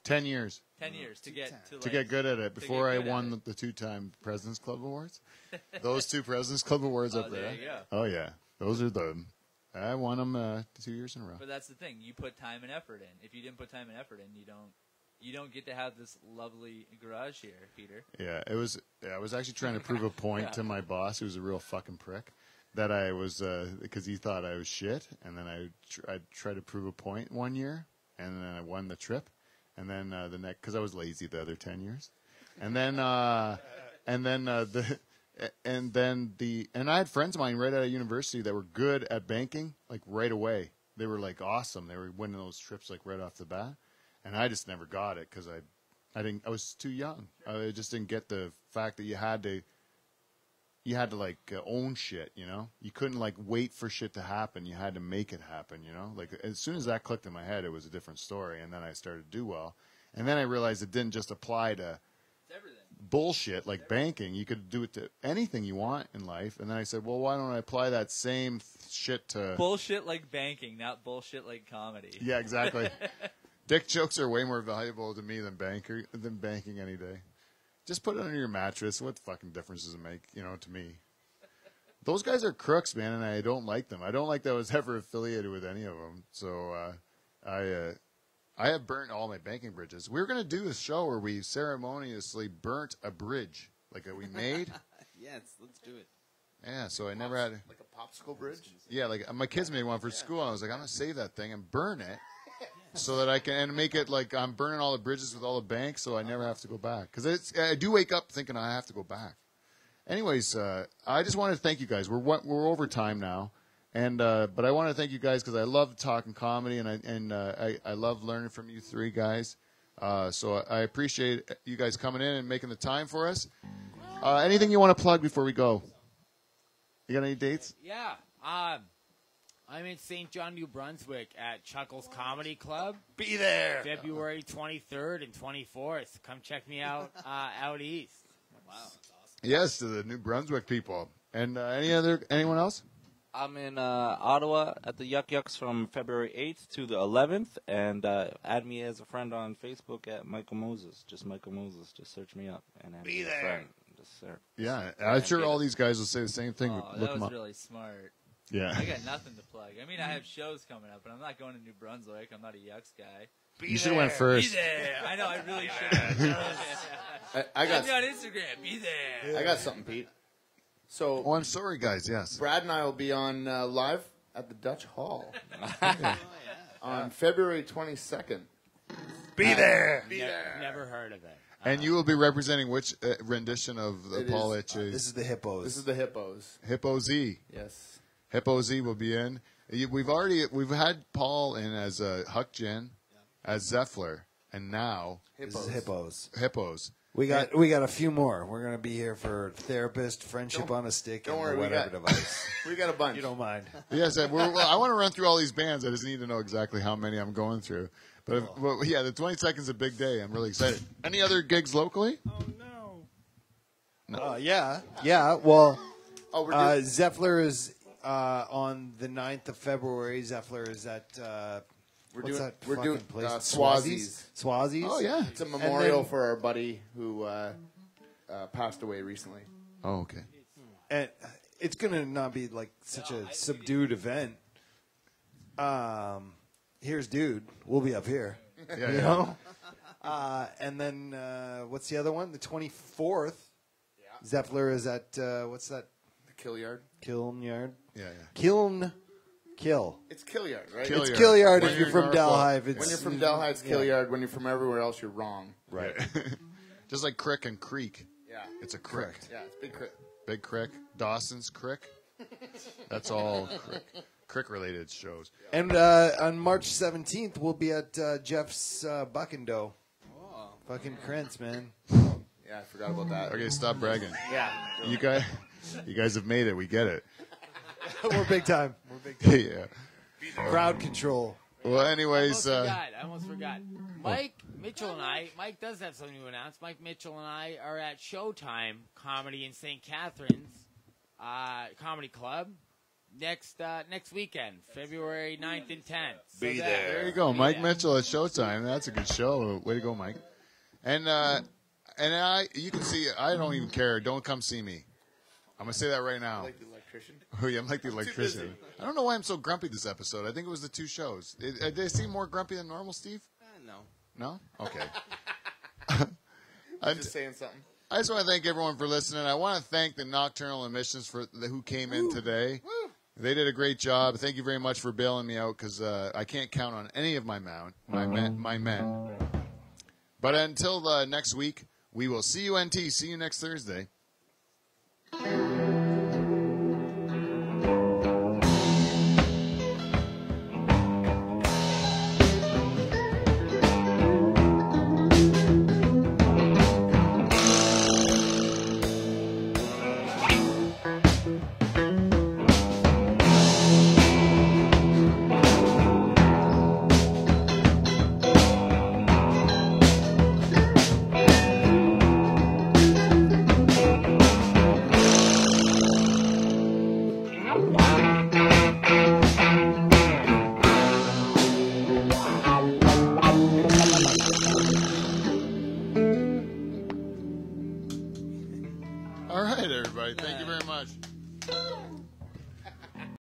10 years 10 years to get to get good at it. Before I good at won it. the 2-time President's Club Awards. Those 2 President's Club Awards up there there. you go. Oh, yeah. Those are I won them 2 years in a row. But that's the thing. You put time and effort in. If you didn't put time and effort in, you don't get to have this lovely garage here, Peter. Yeah, it was. I was actually trying to prove a point to my boss, who was a real fucking prick, that I was because he thought I was shit, and then I tried to prove a point one year, and then I won the trip, and then the next because I was lazy the other 10 years, and then I had friends of mine right out of university that were good at banking, like right away. They were like awesome. They were winning those trips like right off the bat. And I just never got it because I was too young. I just didn't get the fact that you had to like own shit, you know? You couldn't like wait for shit to happen. You had to make it happen, you know? Like as soon as that clicked in my head, it was a different story. And then I started to do well. And then I realized it didn't just apply to bullshit like banking. You could do it to anything you want in life. And then I said, well, why don't I apply that same shit to bullshit like banking, not bullshit like comedy. Yeah, exactly. Dick jokes are way more valuable to me than banking any day. Just put it under your mattress. What fucking difference does it make, you know, to me? Those guys are crooks, man, and I don't like them. I don't like that I was ever affiliated with any of them. So I have burnt all my banking bridges. We were going to do a show where we ceremoniously burnt a bridge, like that we made. Yes, let's do it. Yeah, so I never had... Like a popsicle bridge? Yeah, like my kids made one for school, and I was like, I'm going to save that thing and burn it. So that I can and make it like I'm burning all the bridges with all the banks, so I never have to go back. Because I do wake up thinking I have to go back. Anyways, I just wanted to thank you guys. We're over time now, and but I want to thank you guys because I love talking comedy and I love learning from you 3 guys. So I appreciate you guys coming in and making the time for us. Anything you want to plug before we go? You got any dates? Yeah. I'm in St. John, New Brunswick at Chuckles Comedy Club. Be there. February 23rd and 24th. Come check me out out east. Wow, that's awesome. Yes, to the New Brunswick people. And anyone else? I'm in Ottawa at the Yuck Yucks from February 8th to the 11th, and add me as a friend on Facebook at Michael Moses. Just Michael Moses. Just search me up and add me as a friend. Just there. Yeah, I'm sure all these guys will say the same thing. Oh, Look that them was up. really smart. Yeah. I got nothing to plug. I mean, I have shows coming up, but I'm not going to New Brunswick. I'm not a Yucks guy. You should have went first. Be there. I know, I really should. I got Be on Instagram. Be there. I got something, Pete. So Oh, I'm sorry, guys. Yes. Brad and I will be on live at the Dutch Hall on February 22nd. Be there. Never heard of it. And you will be representing which rendition of the It Paul is- H. This is the hippos. This is the Hippos. Hippo Z. Yes. Hippo Z will be in. We've had Paul in as Huck Jen, as Zeffler, and now This is hippos. Hippos. We got a few more. We're gonna be here for therapist, friendship on a stick, don't and worry, the we whatever got- device. We got a bunch. You don't mind? Yes, I want to run through all these bands. I just need to know exactly how many I'm going through. But yeah, the 22nd is a big day. I'm really excited. Any other gigs locally? Oh no. Yeah. Well, Oh, we're doing, Zeffler is on the 9th of February. Zeffler is at we're what's doing, that we're fucking doing place? Swazies. Swazies. Oh yeah. It's a memorial then- for our buddy who passed away recently. Oh okay. And it's gonna not be like such a subdued event. Here's dude. We'll be up here. Yeah, You yeah. know. And then what's the other one? The 24th. Zeffler is at what's that? The Killyard. Kiln Yard. Yeah, yeah. Kill. It's Killyard, right? Killyard. It's Killyard When if you're you're in from Norfolk. Delhive. It's, When you're from Delhi, it's Killyard. When you're from everywhere else, you're wrong. Right. Just like Crick and Creek. Yeah. It's a crick. Correct. Yeah, it's Big Crit. Big Crick. Dawson's Crick. That's all crick related shows. And on March 17th, we'll be at Jeff's Buckendo. Fucking Krentz, man. Yeah, I forgot about that. Okay, stop bragging. Yeah. You guys have made it. We get it. We're big time. We're big time. Yeah. Crowd control. Well, anyways, I almost forgot. Mike Mitchell and I, Mike does have something to announce. Mike Mitchell and I are at Showtime Comedy in St. Catharines Comedy Club next weekend, February 9th and 10th. Be there you go, Mike Mitchell at Showtime. That's a good show. Way to go, Mike. And you can see. I don't even care. Don't come see me. I'm gonna say that right now. Like the electrician. Oh yeah, I'm like the electrician. I don't know why I'm so grumpy this episode. I think it was the two shows. Did they seem more grumpy than normal, Steve? No. No? Okay. I'm just saying something. I just want to thank everyone for listening. I want to thank the Nocturnal Emissions who came in today. Woo. They did a great job. Thank you very much for bailing me out because I can't count on any of my men. But until next week, we will see you, NT. See you next Thursday.